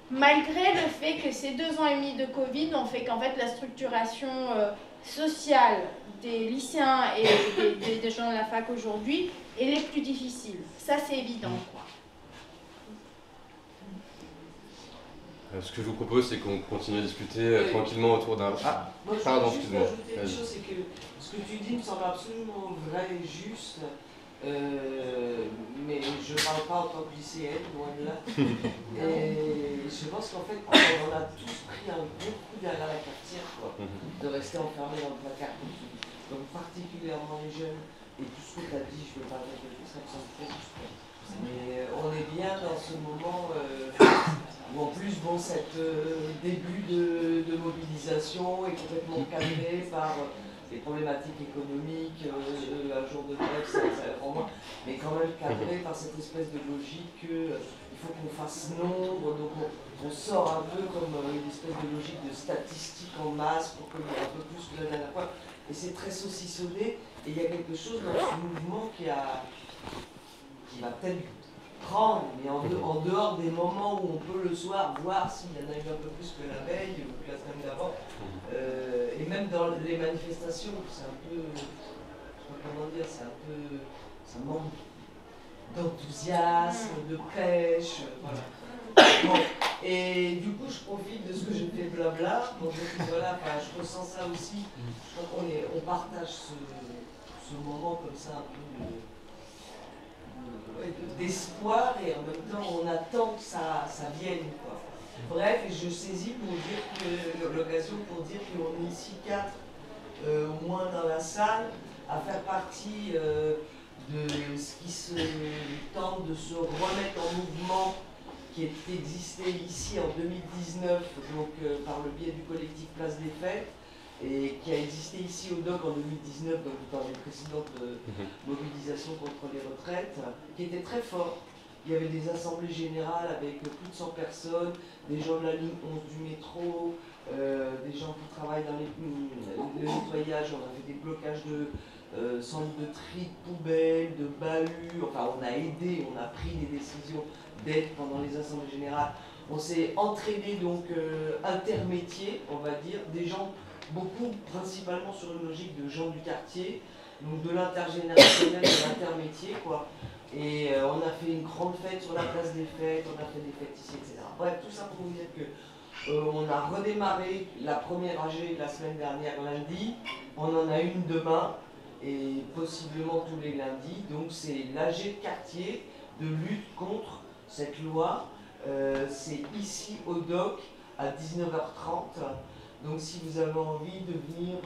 malgré le fait que ces 2 ans et demi de Covid ont fait qu'en fait, la structuration sociale des lycéens et des gens de la fac aujourd'hui est les plus difficiles. Ça, c'est évident, quoi. Ce que je vous propose, c'est qu'on continue à discuter tranquillement autour d'un... Ah, moi, pardon, je excuse-moi. ajouter une chose, c'est que ce que tu dis me semble absolument vrai et juste, mais je ne parle pas en tant que lycéenne, loin de là. Et je pense qu'en fait, on a tous pris un gros coup derrière la cafetière, quoi, de rester enfermés dans le placard. Donc particulièrement les jeunes, et tout ce que tu as dit, je ne veux pas répéter, ça me semble très juste. Mais on est bien dans ce moment où en plus, bon, cet début de mobilisation est complètement cadré par les problématiques économiques, un jour de grève, ça rend moins, mais quand même cadré par cette espèce de logique qu'il faut qu'on fasse nombre, donc on sort un peu comme une espèce de logique de statistique en masse pour qu'il y ait un peu plus que la dernière fois. Et c'est très saucissonné, et il y a quelque chose dans ce mouvement qui va peut-être prendre, mais en dehors des moments où on peut le soir voir s'il y en a eu un peu plus que la veille ou que la semaine d'avant, et même dans les manifestations, c'est un peu, je sais pas comment dire, c'est un peu, ça manque d'enthousiasme, de pêche, voilà. Bon, et du coup, je profite de ce que j'ai fait blabla, donc voilà, je ressens ça aussi, je crois qu'on partage ce moment comme ça un peu d'espoir et en même temps on attend que ça vienne, quoi. Bref, je saisis pour dire que l'occasion pour dire qu'on est ici 4 au moins dans la salle à faire partie de ce qui se tente de se remettre en mouvement qui existait ici en 2019 donc par le biais du collectif Place des Fêtes et qui a existé ici au DOC en 2019, donc dans les précédentes mobilisations contre les retraites, qui était très fort. Il y avait des assemblées générales avec plus de 100 personnes, des gens de la ligne 11 du métro, des gens qui travaillent dans le nettoyage, on a fait des blocages de centres de tri, de poubelles, de bahuts, enfin on a aidé, on a pris des décisions d'aide pendant les assemblées générales. On s'est entraîné donc intermétiers, on va dire, des gens beaucoup principalement sur une logique de gens du quartier, donc de l'intergénérationnel, de l'intermétier, quoi. Et on a fait une grande fête sur la place des fêtes, on a fait des fêtes ici, etc. Bref, tout ça pour vous dire que on a redémarré la première AG la semaine dernière lundi, on en a une demain, et possiblement tous les lundis, donc c'est l'AG de quartier de lutte contre cette loi, c'est ici au DOC à 19h30. Donc si vous avez envie de venir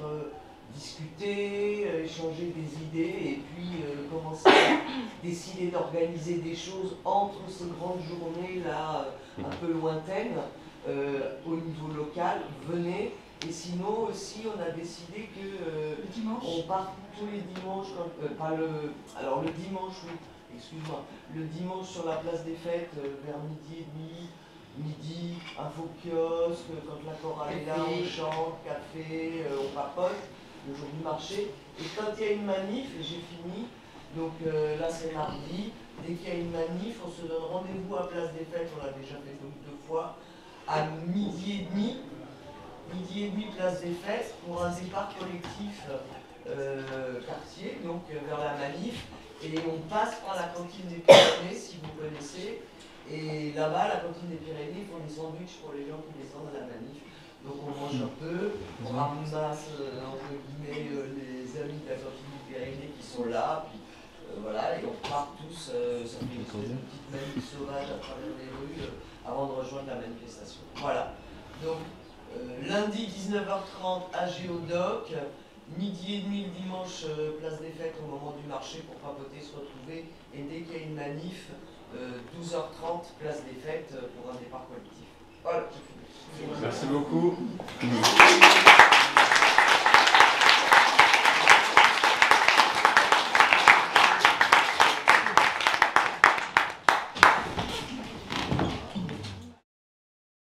discuter, échanger des idées et puis commencer à décider d'organiser des choses entre ces grandes journées-là un peu lointaines au niveau local, venez. Et sinon aussi on a décidé que on part tous les dimanches, alors le dimanche, oui, excuse-moi, le dimanche sur la place des fêtes vers midi et demi, midi, info kiosque, quand la chorale est là, on chante, café, on papote, le jour du marché. Et quand il y a une manif, et j'ai fini, donc là c'est mardi, dès qu'il y a une manif, on se donne rendez-vous à Place des Fêtes, on l'a déjà fait 2 fois, à midi et demi, Place des Fêtes, pour un départ collectif quartier, donc vers la manif, et on passe par la cantine des Pyrénées, si vous connaissez. Et là-bas, la cantine des Pyrénées, ils font des sandwichs pour les gens qui descendent à la manif. Donc on mange un peu, on ramasse entre guillemets les amis de la cantine des Pyrénées qui sont là, puis voilà, et on part tous, ça fait une petite manif sauvage à travers les rues avant de rejoindre la manifestation. Voilà. Donc lundi 19h30 à Géodoc, midi et demi le dimanche, place des fêtes au moment du marché pour papoter, se retrouver, et dès qu'il y a une manif, 12h30, place des fêtes pour un départ collectif. Voilà, j'ai fini. Merci beaucoup.